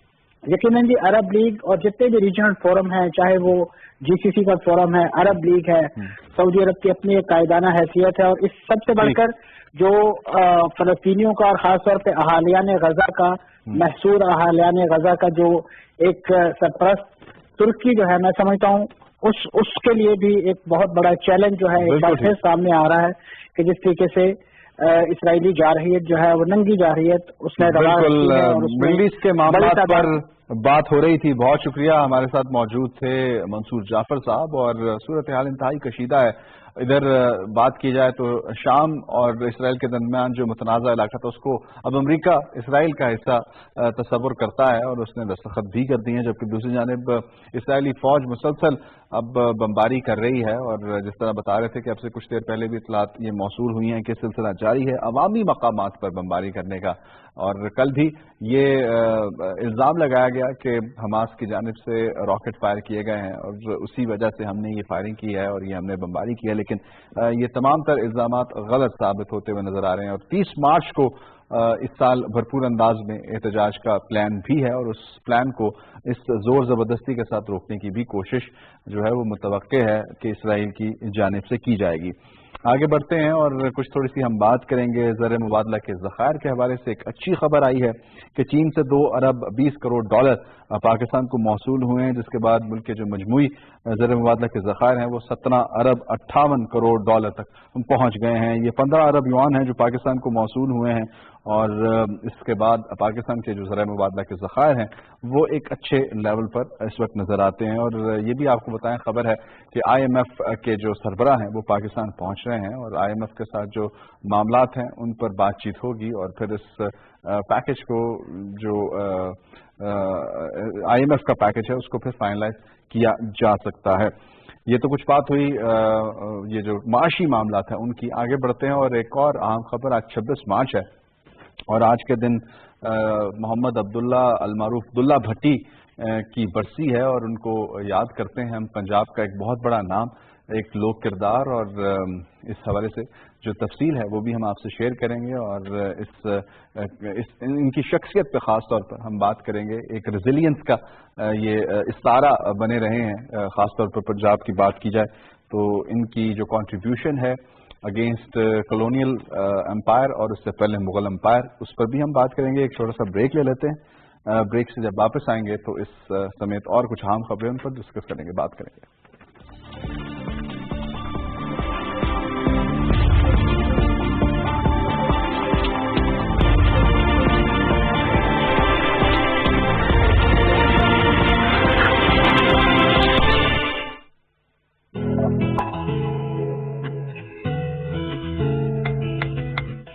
यकीनन जी, अरब लीग और जितने भी रीजनल फोरम हैं, चाहे वो GCC का फोरम है, अरब लीग है, सऊदी अरब की अपनी एक कायदाना हैसियत है और इस सबसे बढ़कर जो फलस्तीनियों का और खासतौर पे अहालियान गजा का महसूर अहालियान गजा का जो एक सरपरस्त तुर्की जो है, मैं समझता हूँ उसके लिए भी एक बहुत बड़ा चैलेंज जो है एक बार फिर सामने आ रहा है कि जिस तरीके से इसराइली जारहियत जो है वो नंगी जारहियत उसने मिडल ईस्ट के मामले पर बात हो रही थी। बहुत शुक्रिया, हमारे साथ मौजूद थे मंसूर जाफर साहब और सूरत हाल इंतहाई कशीदा है। इधर बात की जाए तो शाम और इसराइल के दरमियान जो मुतनाज़ा इलाका था उसको अब अमेरिका इसराइल का हिस्सा तस्वुर करता है और उसने दस्तखत भी कर दी है, जबकि दूसरी जानिब इसराइली फौज मुसलसल अब बमबारी कर रही है और जिस तरह बता रहे थे कि अब से कुछ देर पहले भी इतलात ये मौसूल हुई हैं कि सिलसिला जारी है अवामी मकामात पर बमबारी करने का। और कल भी ये इल्ज़ाम लगाया गया कि हमास की जानिब से रॉकेट फायर किए गए हैं और उसी वजह से हमने ये फायरिंग की है और ये हमने बमबारी की है, लेकिन ये तमाम तर इल्ज़ामात गलत साबित होते हुए नजर आ रहे हैं। और 30 मार्च को इस साल भरपूर अंदाज में एहतजाज का प्लान भी है और उस प्लान को इस जोर जबरदस्ती के साथ रोकने की भी कोशिश जो है वो मुतवक्के है कि इसराइल की जानिब से की जाएगी। आगे बढ़ते हैं और कुछ थोड़ी सी हम बात करेंगे ज़र मुबादला के ज़खायर के हवाले से। एक अच्छी खबर आई है कि चीन से 2 अरब 20 करोड़ डॉलर पाकिस्तान को मौसूल हुए हैं, जिसके बाद मुल्क के जो मजमूई ज़र मुबादला के ज़खायर हैं वो 17 अरब 58 करोड़ डॉलर तक पहुंच गए हैं। ये 15 अरब युआन हैं जो पाकिस्तान को मौसूल हुए हैं और इसके बाद पाकिस्तान के जो ज़र मुबादला के ज़खायर हैं वो एक अच्छे लेवल पर इस वक्त नजर आते हैं। और ये भी आपको बताएं, खबर है कि IMF के जो सरबराह हैं वो पाकिस्तान पहुंच रहे हैं और IMF के साथ जो मामलात हैं उन पर बातचीत होगी और फिर इस पैकेज को जो IMF का पैकेज है उसको फिर फाइनलाइज किया जा सकता है। ये तो कुछ बात हुई ये जो माशी मामलात है उनकी। आगे बढ़ते हैं और एक और अहम खबर, आज 26 मार्च है और आज के दिन मोहम्मद अब्दुल्ला अलमारूफ अब्दुल्ला भट्टी की बरसी है और उनको याद करते हैं हम। पंजाब का एक बहुत बड़ा नाम, एक लोक किरदार और इस हवाले से जो तफसील है वो भी हम आपसे शेयर करेंगे और इनकी शख्सियत पे ख़ास तौर पर हम बात करेंगे। एक रेजिलियंस का ये इस्तारा बने रहे हैं, ख़ास तौर पर पंजाब की बात की जाए तो इनकी जो कंट्रीब्यूशन है अगेंस्ट कॉलोनियल एम्पायर और उससे पहले मुगल एम्पायर, उस पर भी हम बात करेंगे। एक छोटा सा ब्रेक ले लेते हैं, ब्रेक से जब वापस आएंगे तो इस समेत और कुछ अहम खबरें उन पर डिस्कस करेंगे, बात करेंगे।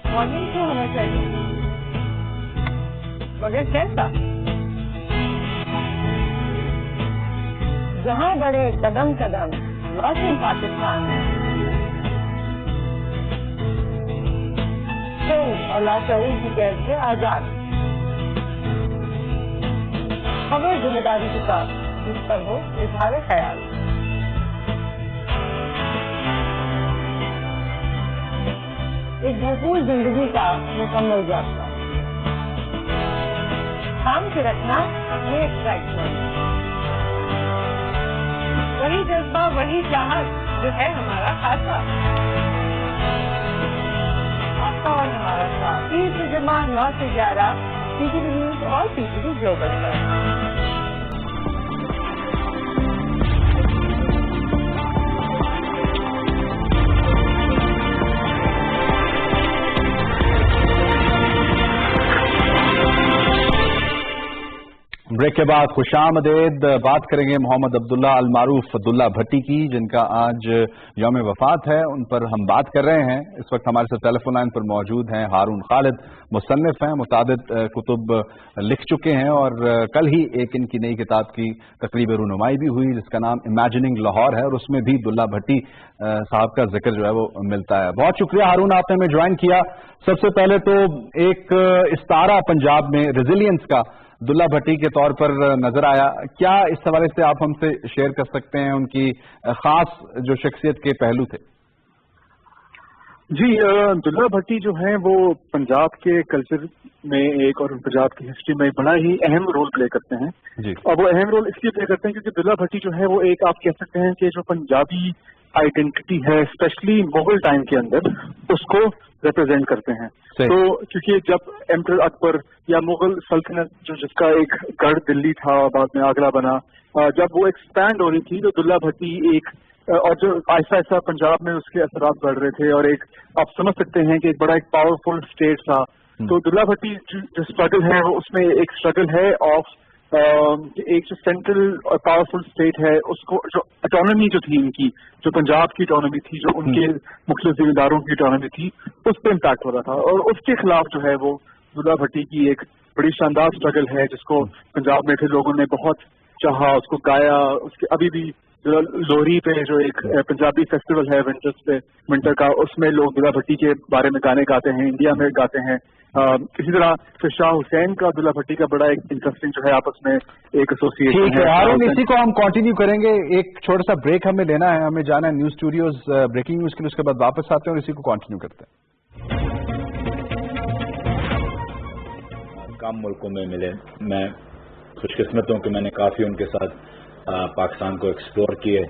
मॉर्निंग शो होना चाहिए, मगर कैसा? जहाँ बड़े कदम कदम लॉस इन पाकिस्तान और लाचारी की कैद से आजाद, खबर जिम्मेदारी के साथ जिस पर हो इजहार ख्याल। एक भरपूर जिंदगी का मुकम्मल जाता, काम से रखना ये एक्साइटमेंट, वही जज्बा वही चाहत जो है हमारा खासा, आपका और हमारा साथ। 30 जमा 9 से 11 PTV न्यूज और PTV ग्लोबल पर। ब्रेक के बाद खुशामदेद। बात करेंगे मोहम्मद अब्दुल्ला अल मारूफ अब्दुल्ला भट्टी की, जिनका आज यौम वफात है। उन पर हम बात कर रहे हैं। इस वक्त हमारे साथ टेलीफोन लाइन पर मौजूद हैं हारून खालिद, मुसन्निफ हैं, मुतादिद कुतुब लिख चुके हैं और कल ही एक इनकी नई किताब की तकरीब रूनुमाई भी हुई जिसका नाम इमेजिनिंग लाहौर है और उसमें भी अब्दुल्ला भट्टी साहब का जिक्र जो है वो मिलता है। बहुत शुक्रिया हारून, आपने हमें ज्वाइन किया। सबसे पहले तो एक इस्तारा पंजाब में रेजिलियंस का अब्दुल्ला भट्टी के तौर पर नजर आया, क्या इस हवाले से आप हमसे शेयर कर सकते हैं उनकी खास जो शख्सियत के पहलू थे? जी, अब्दुल्ला भट्टी जो है वो पंजाब के कल्चर में एक और पंजाब की हिस्ट्री में बड़ा ही अहम रोल प्ले करते हैं जी। और वो अहम रोल इसलिए प्ले करते हैं क्योंकि अब्दुल्ला भट्टी जो है वो एक, आप कह सकते हैं कि जो पंजाबी आइडेंटिटी है स्पेशली मुगल टाइम के अंदर, उसको रिप्रेजेंट करते हैं। तो क्योंकि जब एम्परर अकबर या मुगल सल्तनत जो जिसका एक गढ़ दिल्ली था बाद में आगरा बना, जब वो एक्सपैंड हो रही थी तो अब्दुल्ला भट्टी एक, और जो आहिस्ता आहिस्ता पंजाब में उसके असरात बढ़ रहे थे और एक आप समझ सकते हैं कि एक बड़ा एक पावरफुल स्टेट था। तो अब्दुल्ला भट्टी जो स्ट्रगल है वो उसमें एक स्ट्रगल है ऑफ एक जो सेंट्रल और पावरफुल स्टेट है उसको, जो ऑटोनॉमी जो थी इनकी, जो पंजाब की ऑटोनॉमी थी, जो उनके मुख्तलिफ जिम्मेदारों की ऑटोनॉमी थी, उस पर इम्पैक्ट हो रहा था और उसके खिलाफ जो है वो अब्दुल्ला भट्टी की एक बड़ी शानदार स्ट्रगल है जिसको पंजाब में फिर लोगों ने बहुत चाहा, उसको गाया। उसके अभी भी लोहरी पे जो एक पंजाबी फेस्टिवल है विंटर का, उसमें लोग अब्दुल्ला भट्टी के बारे में गाने गाते हैं, इंडिया में गाते हैं। इसी तरह फिर शाह हुसैन का अब्दुल्ला भट्टी का बड़ा एक इंटरेस्टिंग जो है आपस में एक एसोसिएशन ठीक है हारून, इसी को हम कंटिन्यू करेंगे। एक छोटा सा ब्रेक हमें लेना है, हमें जाना है न्यूज स्टूडियोज ब्रेकिंग न्यूज के लिए, उसके बाद वापस आते हैं और इसी को कंटिन्यू करते हैं। कम मुल्कों में मिले, मैं खुशकिस्मत हूं कि मैंने काफी उनके साथ पाकिस्तान को एक्सप्लोर किए।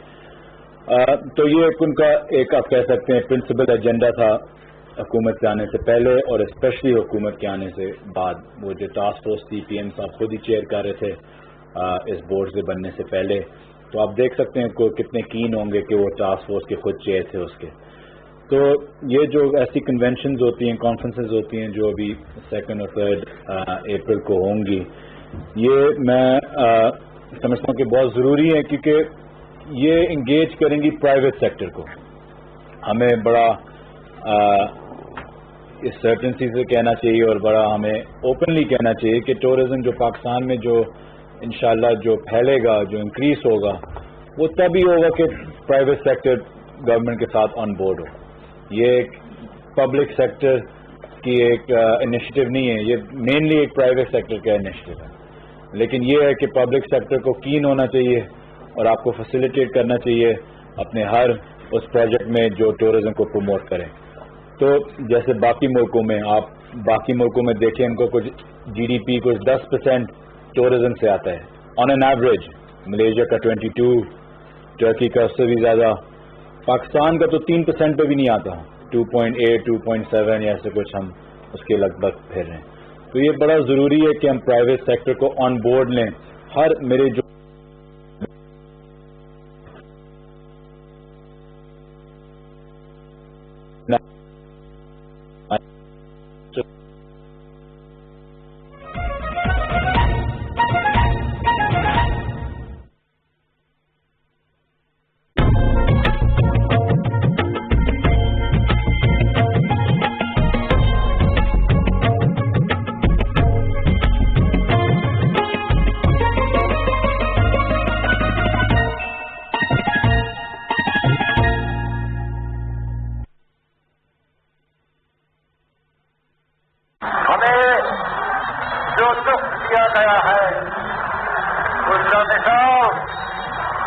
तो ये उनका एक आप कह सकते हैं प्रिंसिपल एजेंडा था हुकूमत के आने से पहले और स्पेशली हुकूमत के आने से बाद। वो जो टास्क फोर्स थी, PM साहब खुद ही चेयर कर रहे थे इस बोर्ड से बनने से पहले, तो आप देख सकते हैं को कितने कीन होंगे कि वो टास्क फोर्स के खुद चेयर थे उसके। तो ये जो ऐसी कन्वेंशंस होती हैं, कॉन्फ्रेंसेस होती हैं जो अभी 2 और 3 अप्रैल को होंगी, ये मैं समझता हूँ कि बहुत ज़रूरी है क्योंकि ये इंगेज करेंगी प्राइवेट सेक्टर को। हमें बड़ा इस सर्टेनिटी से कहना चाहिए और बड़ा हमें ओपनली कहना चाहिए कि टूरिज्म जो पाकिस्तान में जो इंशाल्लाह जो फैलेगा, जो इंक्रीज होगा, वो तभी होगा कि प्राइवेट सेक्टर गवर्नमेंट के साथ ऑन बोर्ड हो। ये एक पब्लिक सेक्टर की एक इनिशिएटिव नहीं है, ये मेनली एक प्राइवेट सेक्टर का इनिशिएटिव है। लेकिन ये है कि पब्लिक सेक्टर को कीन होना चाहिए और आपको फैसिलिटेट करना चाहिए अपने हर उस प्रोजेक्ट में जो टूरिज्म को प्रमोट करें। तो जैसे बाकी मुल्कों में, आप बाकी मुल्कों में देखें, उनको कुछ GDP कुछ 10% टूरिज्म से आता है ऑन एन एवरेज। मलेशिया का 22, टर्की का उससे भी ज़्यादा, पाकिस्तान का तो 3% पे भी नहीं आता, 2.8, 2.7 या ऐसे कुछ हम उसके लगभग फिर रहे हैं। تو یہ بڑا ضروری ہے کہ ہم پرائیویٹ سیکٹر کو آن بورڈ لیں. ہر میرے جو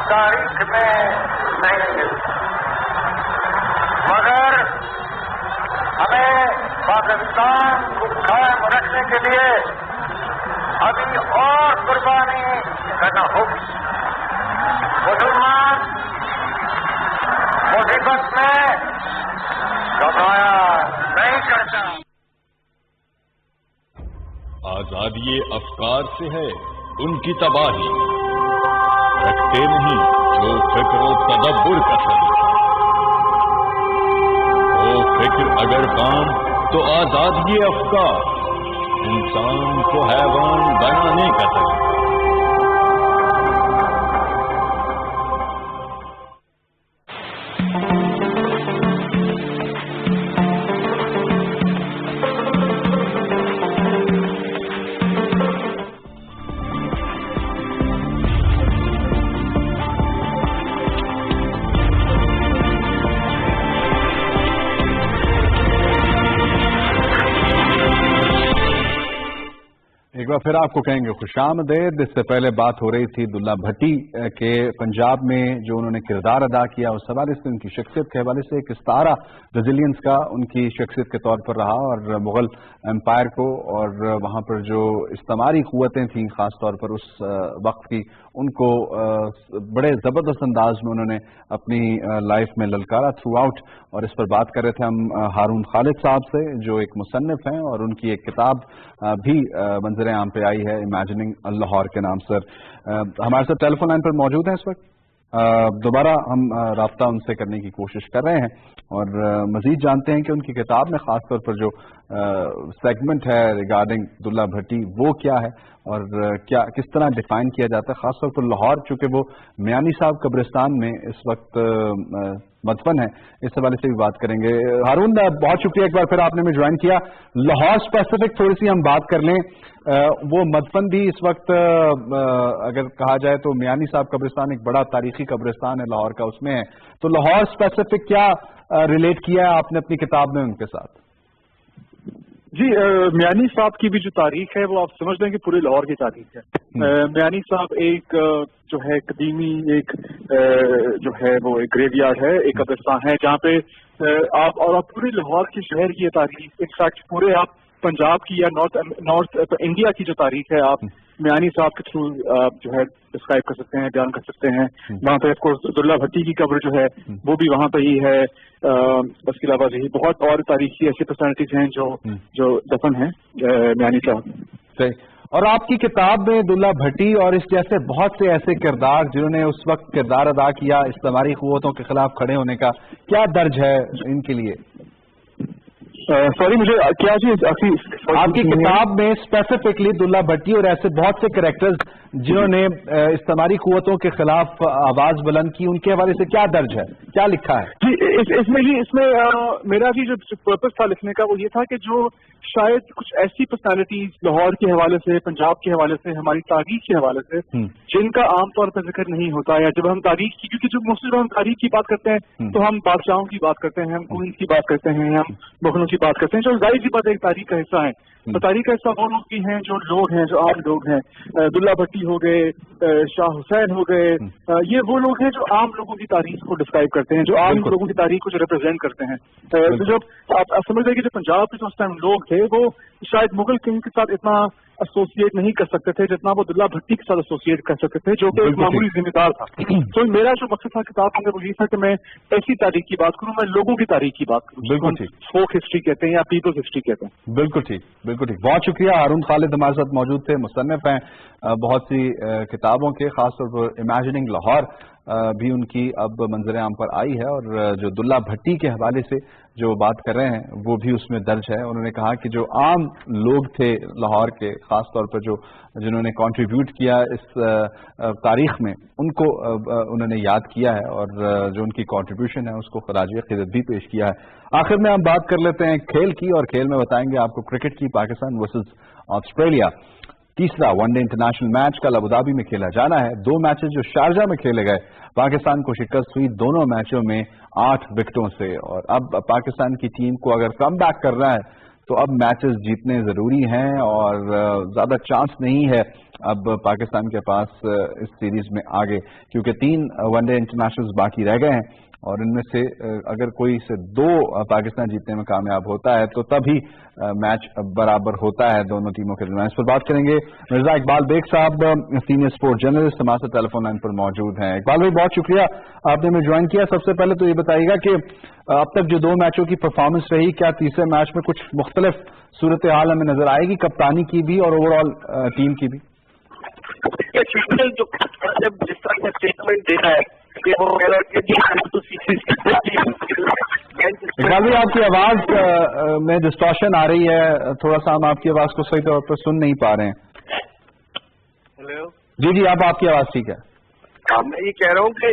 تاریخ میں نہیں ملتا، مگر ہمیں پاکستان کو قائم رکھنے کے لیے ابھی اور قربانی کرنا ہوگی. مسلمان مصیبت میں گھبرایا نہیں کرتا. آزادی افکار سے ہے ان کی تباہی، رکھتے نہیں جو فکر و تدبر کا سلیقہ. وہ فکر اگر کام تو آزادی افکار، انسان کو حیوان بنانے کا طریقہ. ایک بار پھر آپ کو کہیں گے خوش آمدید. اس سے پہلے بات ہو رہی تھی دلہ بھٹی کے پنجاب میں جو انہوں نے کردار ادا کیا، اس حوالے سے ان کی شخصیت کے حوالے سے ایک استعارہ ریزیلینس کا ان کی شخصیت کے طور پر رہا، اور مغل امپائر کو اور وہاں پر جو استعماری قوتیں تھیں خاص طور پر اس وقت کی، ان کو بڑے زبردست انداز میں انہوں نے اپنی لائف میں للکارا تھرو آؤٹ. اور اس پر بات کر رہے تھے ہم ہارون خالد صاحب سے جو ایک مصنف ہیں، اور ان کی ایک کتاب بھی منظر عام پہ آئی ہے امیجننگ لاہور کے نام. سر ہمارے ساتھ ٹیلی فون لائن پر موجود ہیں اس وقت. دوبارہ ہم رابطہ ان سے کرنے کی کوشش کر رہے ہیں اور مزید جانتے ہیں کہ ان کی کتاب میں خاص طور پر جو سیگمنٹ ہے ریگارڈنگ دلہ بھٹی وہ کیا ہے اور کیا کس طرح ڈیفائن کیا جاتا ہے، خاص طور پر لاہور چونکہ وہ میانی صاحب قبرستان میں اس وقت مدفن ہے، اس حوالے سے بھی بات کریں گے. ہارون بہت شکریہ ایک بار پھر آپ نے ہمیں جوائن کیا. لاہور اسپیسیفک تھوڑی سی ہم بات کر لیں. وہ مدفن بھی اس وقت اگر کہا جائے تو میانی صاحب قبرستان ایک بڑا تاریخی قبرستان ہے لاہور کا، اس میں ہے. تو لاہور اسپیسیفک کیا ریلیٹ کیا ہے آپ نے اپنی کتاب میں ان کے ساتھ؟ جی میانی صاحب کی بھی جو تاریخ ہے وہ آپ سمجھ لیں کہ پورے لاہور کی تاریخ ہے. میانی صاحب ایک جو ہے قدیمی ایک جو ہے وہ ایک گریو یارڈ ہے، ایک قبرستان ہے جہاں پہ آپ پورے لاہور کے شہر کی یہ تاریخ، انفیکٹ پورے آپ پنجاب کی یا نارتھ انڈیا کی جو تاریخ ہے آپ میانی صاحب کے تھرو جو ہے ڈسکرائب کر سکتے ہیں، بیان کر سکتے ہیں. وہاں پہ آف کورس دلہ بھٹی کی قبر جو ہے وہ بھی وہاں پہ ہی ہے. اس کے علاوہ یہی بہت اور تاریخی ایسی پرسنالٹیز ہیں جو دفن ہیں میانی صاحب. صحیح. اور آپ کی کتاب میں دلہ بھٹی اور اس جیسے بہت سے ایسے کردار جنہوں نے اس وقت کردار ادا کیا استعماری قوتوں کے خلاف کھڑے ہونے کا، کیا درج ہے ان کے لیے؟ سوری مجھے کیا چیز آپ کی کتاب میں اسپیسیفکلی دلہ بھٹی اور ایسے بہت سے کریکٹرز جنہوں نے استعماری قوتوں کے خلاف آواز بلند کی، ان کے حوالے سے کیا درج ہے، کیا لکھا ہے؟ جی اس میں میرا بھی جو پرپز تھا لکھنے کا وہ یہ تھا کہ جو شاید کچھ ایسی پرسنالٹیز لاہور کے حوالے سے، پنجاب کے حوالے سے، ہماری تاریخ کے حوالے سے جن کا عام طور پر ذکر نہیں ہوتا، یا جب ہم تاریخ کی، کیونکہ جب مسلم ہم تاریخ کی بات کرتے ہیں تو ہم بادشاہوں کی بات کرتے ہیں، ہم کوئنز کی بات کرتے ہیں، ہم مغلوں کی بات کرتے ہیں، جو ظاہر سی بات ایک تاریخ کا حصہ ہے. تو تاریخ کا حصہ وہ لوگ بھی ہیں جو لوگ ہیں، جو عام لوگ ہیں. دلہ بھٹی ہو گئے، شاہ حسین ہو گئے، یہ وہ لوگ ہیں جو عام لوگوں کی تاریخ کو ڈسکرائب کرتے ہیں، جو عام لوگوں کی تاریخ کو جو ریپرزینٹ کرتے ہیں. تو جب آپ سمجھ رہے کہ جو پنجاب کے جو اس ٹائم لوگ تھے وہ شاید مغل کنگ کے ساتھ اتنا एसोसिएट नहीं कर सकते थे जितना वो दुल्ला भट्टी के साथ एसोसिएट कर सकते थे, जो कि एक मामूली जिम्मेदार था। तो मेरा जो मकसद था किताब में वो ये था कि मैं ऐसी तारीख की बात करूं, मैं लोगों की तारीख की बात करूं। बिल्कुल ठीक, फोक हिस्ट्री कहते हैं या पीपल्स हिस्ट्री कहते हैं। बिल्कुल ठीक, बिल्कुल ठीक। बहुत शुक्रिया। हारून खालिद हमारे साथ मौजूद थे, मुसन्निफ हैं बहुत सी किताबों के, खासतौर पर इमेजिनिंग लाहौर भी उनकी अब मंजर आम पर आई है, और जो दुल्ला भट्टी के हवाले से जो बात कर रहे हैं वो भी उसमें दर्ज है। उन्होंने कहा कि जो आम लोग थे लाहौर के, खास तौर पर जिन्होंने कंट्रीब्यूट किया इस तारीख में, उनको उन्होंने याद किया है, और जो उनकी कंट्रीब्यूशन है उसको खराज क़दर भी पेश किया है। आखिर में हम बात कर लेते हैं खेल की, और खेल में बताएंगे आपको क्रिकेट की, पाकिस्तान वर्सेस ऑस्ट्रेलिया। तीसरा वनडे इंटरनेशनल मैच कल अबू धाबी में खेला जाना है। 2 मैचेस जो शारजा में खेले गए, पाकिस्तान को शिकस्त हुई दोनों मैचों में 8 विकेटों से, और अब पाकिस्तान की टीम को अगर कम बैक करना है तो अब मैचेस जीतने जरूरी हैं, और ज्यादा चांस नहीं है अब पाकिस्तान के पास इस सीरीज में आगे, क्योंकि 3 वनडे इंटरनेशनल्स बाकी रह गए हैं, और इनमें से अगर कोई से 2 पाकिस्तान जीतने में कामयाब होता है तो तभी मैच बराबर होता है दोनों टीमों के दरमियान। इस पर बात करेंगे। मिर्जा इकबाल बेग साहब सीनियर स्पोर्ट जर्नलिस्ट हमारे साथ टेलीफोन लाइन पर मौजूद हैं। इकबाल भाई, बहुत शुक्रिया आपने हमें ज्वाइन किया। सबसे पहले तो ये बताइएगा कि अब तक जो 2 मैचों की परफॉर्मेंस रही, क्या तीसरे मैच में कुछ मुख्तलिफ सूरत हाल हमें नजर आएगी, कप्तानी की भी और ओवरऑल टीम की भी? जो जिस तरह का स्टेटमेंट दे रहा है कि वो इकबाल भाई, आपकी आवाज में डिस्टॉर्शन आ रही है, थोड़ा सा हम आपकी आवाज को सही तौर पर सुन नहीं पा रहे हैं। हेलो जी जी, अब आपकी आवाज ठीक है। मैं ये कह रहा हूँ कि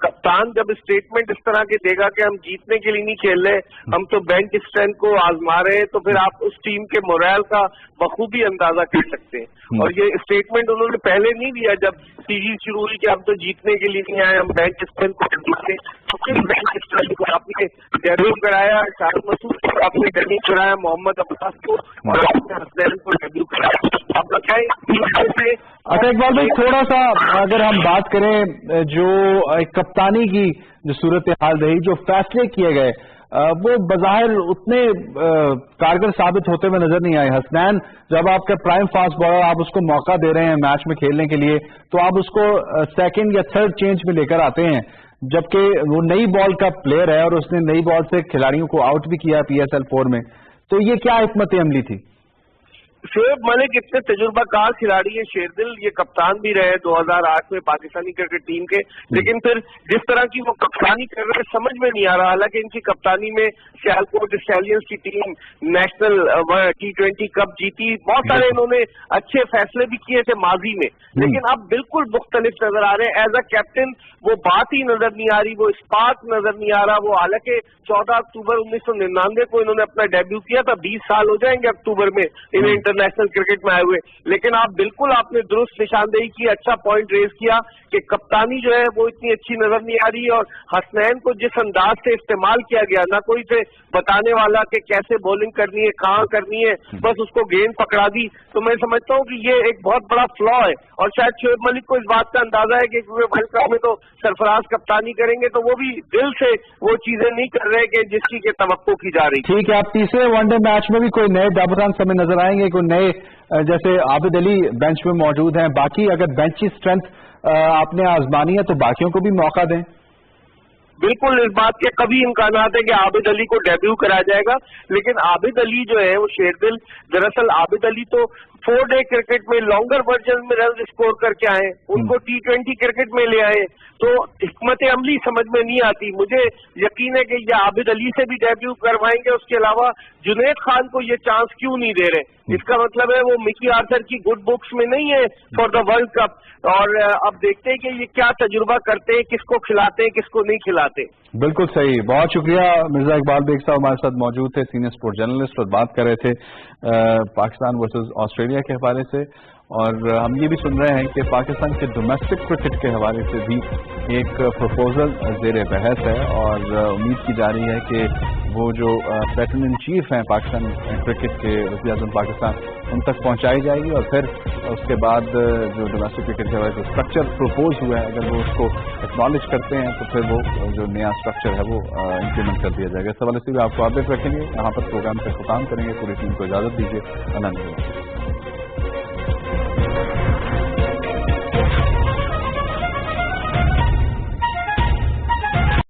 कप्तान जब स्टेटमेंट इस तरह के देगा कि हम जीतने के लिए नहीं खेल रहे, हम तो बेंच स्ट्रेंथ को आजमा रहे हैं, तो फिर आप उस टीम के मोरल का बखूबी अंदाजा कर सकते हैं। और ये स्टेटमेंट उन्होंने पहले नहीं दिया जब सीरीज शुरू हुई कि हम तो जीतने के लिए नहीं आए, हम बेंच स्ट्रेंथ को जीतने, तो फिर बेंच स्ट्रेंथ को आपने डेब्यू कराया, शाहरुख मसूद को आपने डेब्यू कराया, मोहम्मद अब्बास को, और आपने हसनैन को डेब्यू कराया। आप बताएं। अच्छा इकबाल भाई, थोड़ा सा अगर हम बात करें जो कप्तानी की जो सूरत हाल रही, जो फैसले किए गए, वो बज़ाहिर उतने कारगर साबित होते हुए नजर नहीं आए। हसनैन जब आपका प्राइम फास्ट बॉलर, आप उसको मौका दे रहे हैं मैच में खेलने के लिए, तो आप उसको सेकंड या थर्ड चेंज में लेकर आते हैं, जबकि वो नई बॉल का प्लेयर है और उसने नई बॉल से खिलाड़ियों को आउट भी किया PSL 4 में। तो ये क्या हिकमत अमली थी? शोएब मलिक इतने तजुर्बाकार खिलाड़ी है, शेरदिल ये कप्तान भी रहे 2008 में पाकिस्तानी क्रिकेट टीम के, लेकिन फिर जिस तरह की वो कप्तानी कर रहे हैं समझ में नहीं आ रहा। हालांकि इनकी कप्तानी में सियालकोट स्टैलियंस की टीम नेशनल T20 कप जीती, बहुत सारे इन्होंने अच्छे फैसले भी किए थे माजी में, लेकिन अब बिल्कुल मुख्तलिफ नजर आ रहे हैं। एज अ कैप्टन वो बात ही नजर नहीं आ रही, वो स्पार्क नजर नहीं आ रहा। वो हालांकि 14 अक्टूबर 1999 को इन्होंने अपना डेब्यू किया था, 20 साल हो जाएंगे अक्टूबर में इन्हें इंटरनेशनल क्रिकेट में आए हुए, लेकिन आप बिल्कुल आपने दुरुस्त निशानदेही की, अच्छा पॉइंट रेज किया कि कप्तानी जो है वो इतनी अच्छी नजर नहीं आ रही। और हसनैन को जिस अंदाज से इस्तेमाल किया गया, ना कोई से बताने वाला कि कैसे बॉलिंग करनी है, कहाँ करनी है, बस उसको गेंद पकड़ा दी। तो मैं समझता हूँ कि ये एक बहुत बड़ा फ्लॉ है, और शायद शोएब मलिक को इस बात का अंदाजा है कि वर्ल्ड कप में तो सरफराज कप्तानी करेंगे, तो वो भी दिल से वो चीजें नहीं कर रहे कि जिसकी के तवक्को की जा रही। ठीक है, आप तीसरे वनडे मैच में भी कोई नए दाबुतान समय नजर आएंगे, कोई नए जैसे आबिद अली बेंच में मौजूद हैं, बाकी अगर बेंच की स्ट्रेंथ आपने आजमानी है तो बाकियों को भी मौका दें? बिल्कुल, इस बात के कभी इम्कान है कि आबिद अली को डेब्यू कराया जाएगा, लेकिन आबिद अली जो है वो शेरदिल, दरअसल आबिद अली तो 4 डे क्रिकेट में लॉन्गर वर्जन में रन स्कोर करके आए, उनको T20 क्रिकेट में ले आए, तो हिकमत अमली समझ में नहीं आती। मुझे यकीन है कि ये आबिद अली से भी डेब्यू करवाएंगे, उसके अलावा जुनैद खान को ये चांस क्यों नहीं दे रहे? इसका मतलब है वो मिकी आर्थर की गुड बुक्स में नहीं है फॉर द वर्ल्ड कप। और अब देखते हैं कि ये क्या तजुर्बा करते हैं, किसको खिलाते हैं, किसको नहीं खिलाते। बिल्कुल सही, बहुत शुक्रिया। मिर्जा इकबाल बेग साहब हमारे साथ मौजूद थे, सीनियर स्पोर्ट जर्नलिस्ट, और बात कर रहे थे पाकिस्तान वर्सेस ऑस्ट्रेलिया के हवाले से। और हम ये भी सुन रहे हैं कि पाकिस्तान के डोमेस्टिक क्रिकेट के हवाले से भी एक प्रपोजल ज़ेर बहस है, और उम्मीद की जा रही है कि वो जो सेक्रेटरी इन चीफ हैं पाकिस्तान क्रिकेट के, वज़ीर आज़म पाकिस्तान, उन तक पहुंचाई जाएगी, और फिर उसके बाद जो डोमेस्टिक क्रिकेट के हवाले से स्ट्रक्चर प्रपोज हुआ है, अगर वो उसको एक्नॉलेज करते हैं तो फिर वो जो नया स्ट्रक्चर है वो इम्प्लीमेंट कर दिया जाएगा। इस हवाले से भी आपको अपडेट रखेंगे। यहाँ पर प्रोग्राम का काम करेंगे। पूरी टीम को इजाज़त दीजिए। अल्लाह।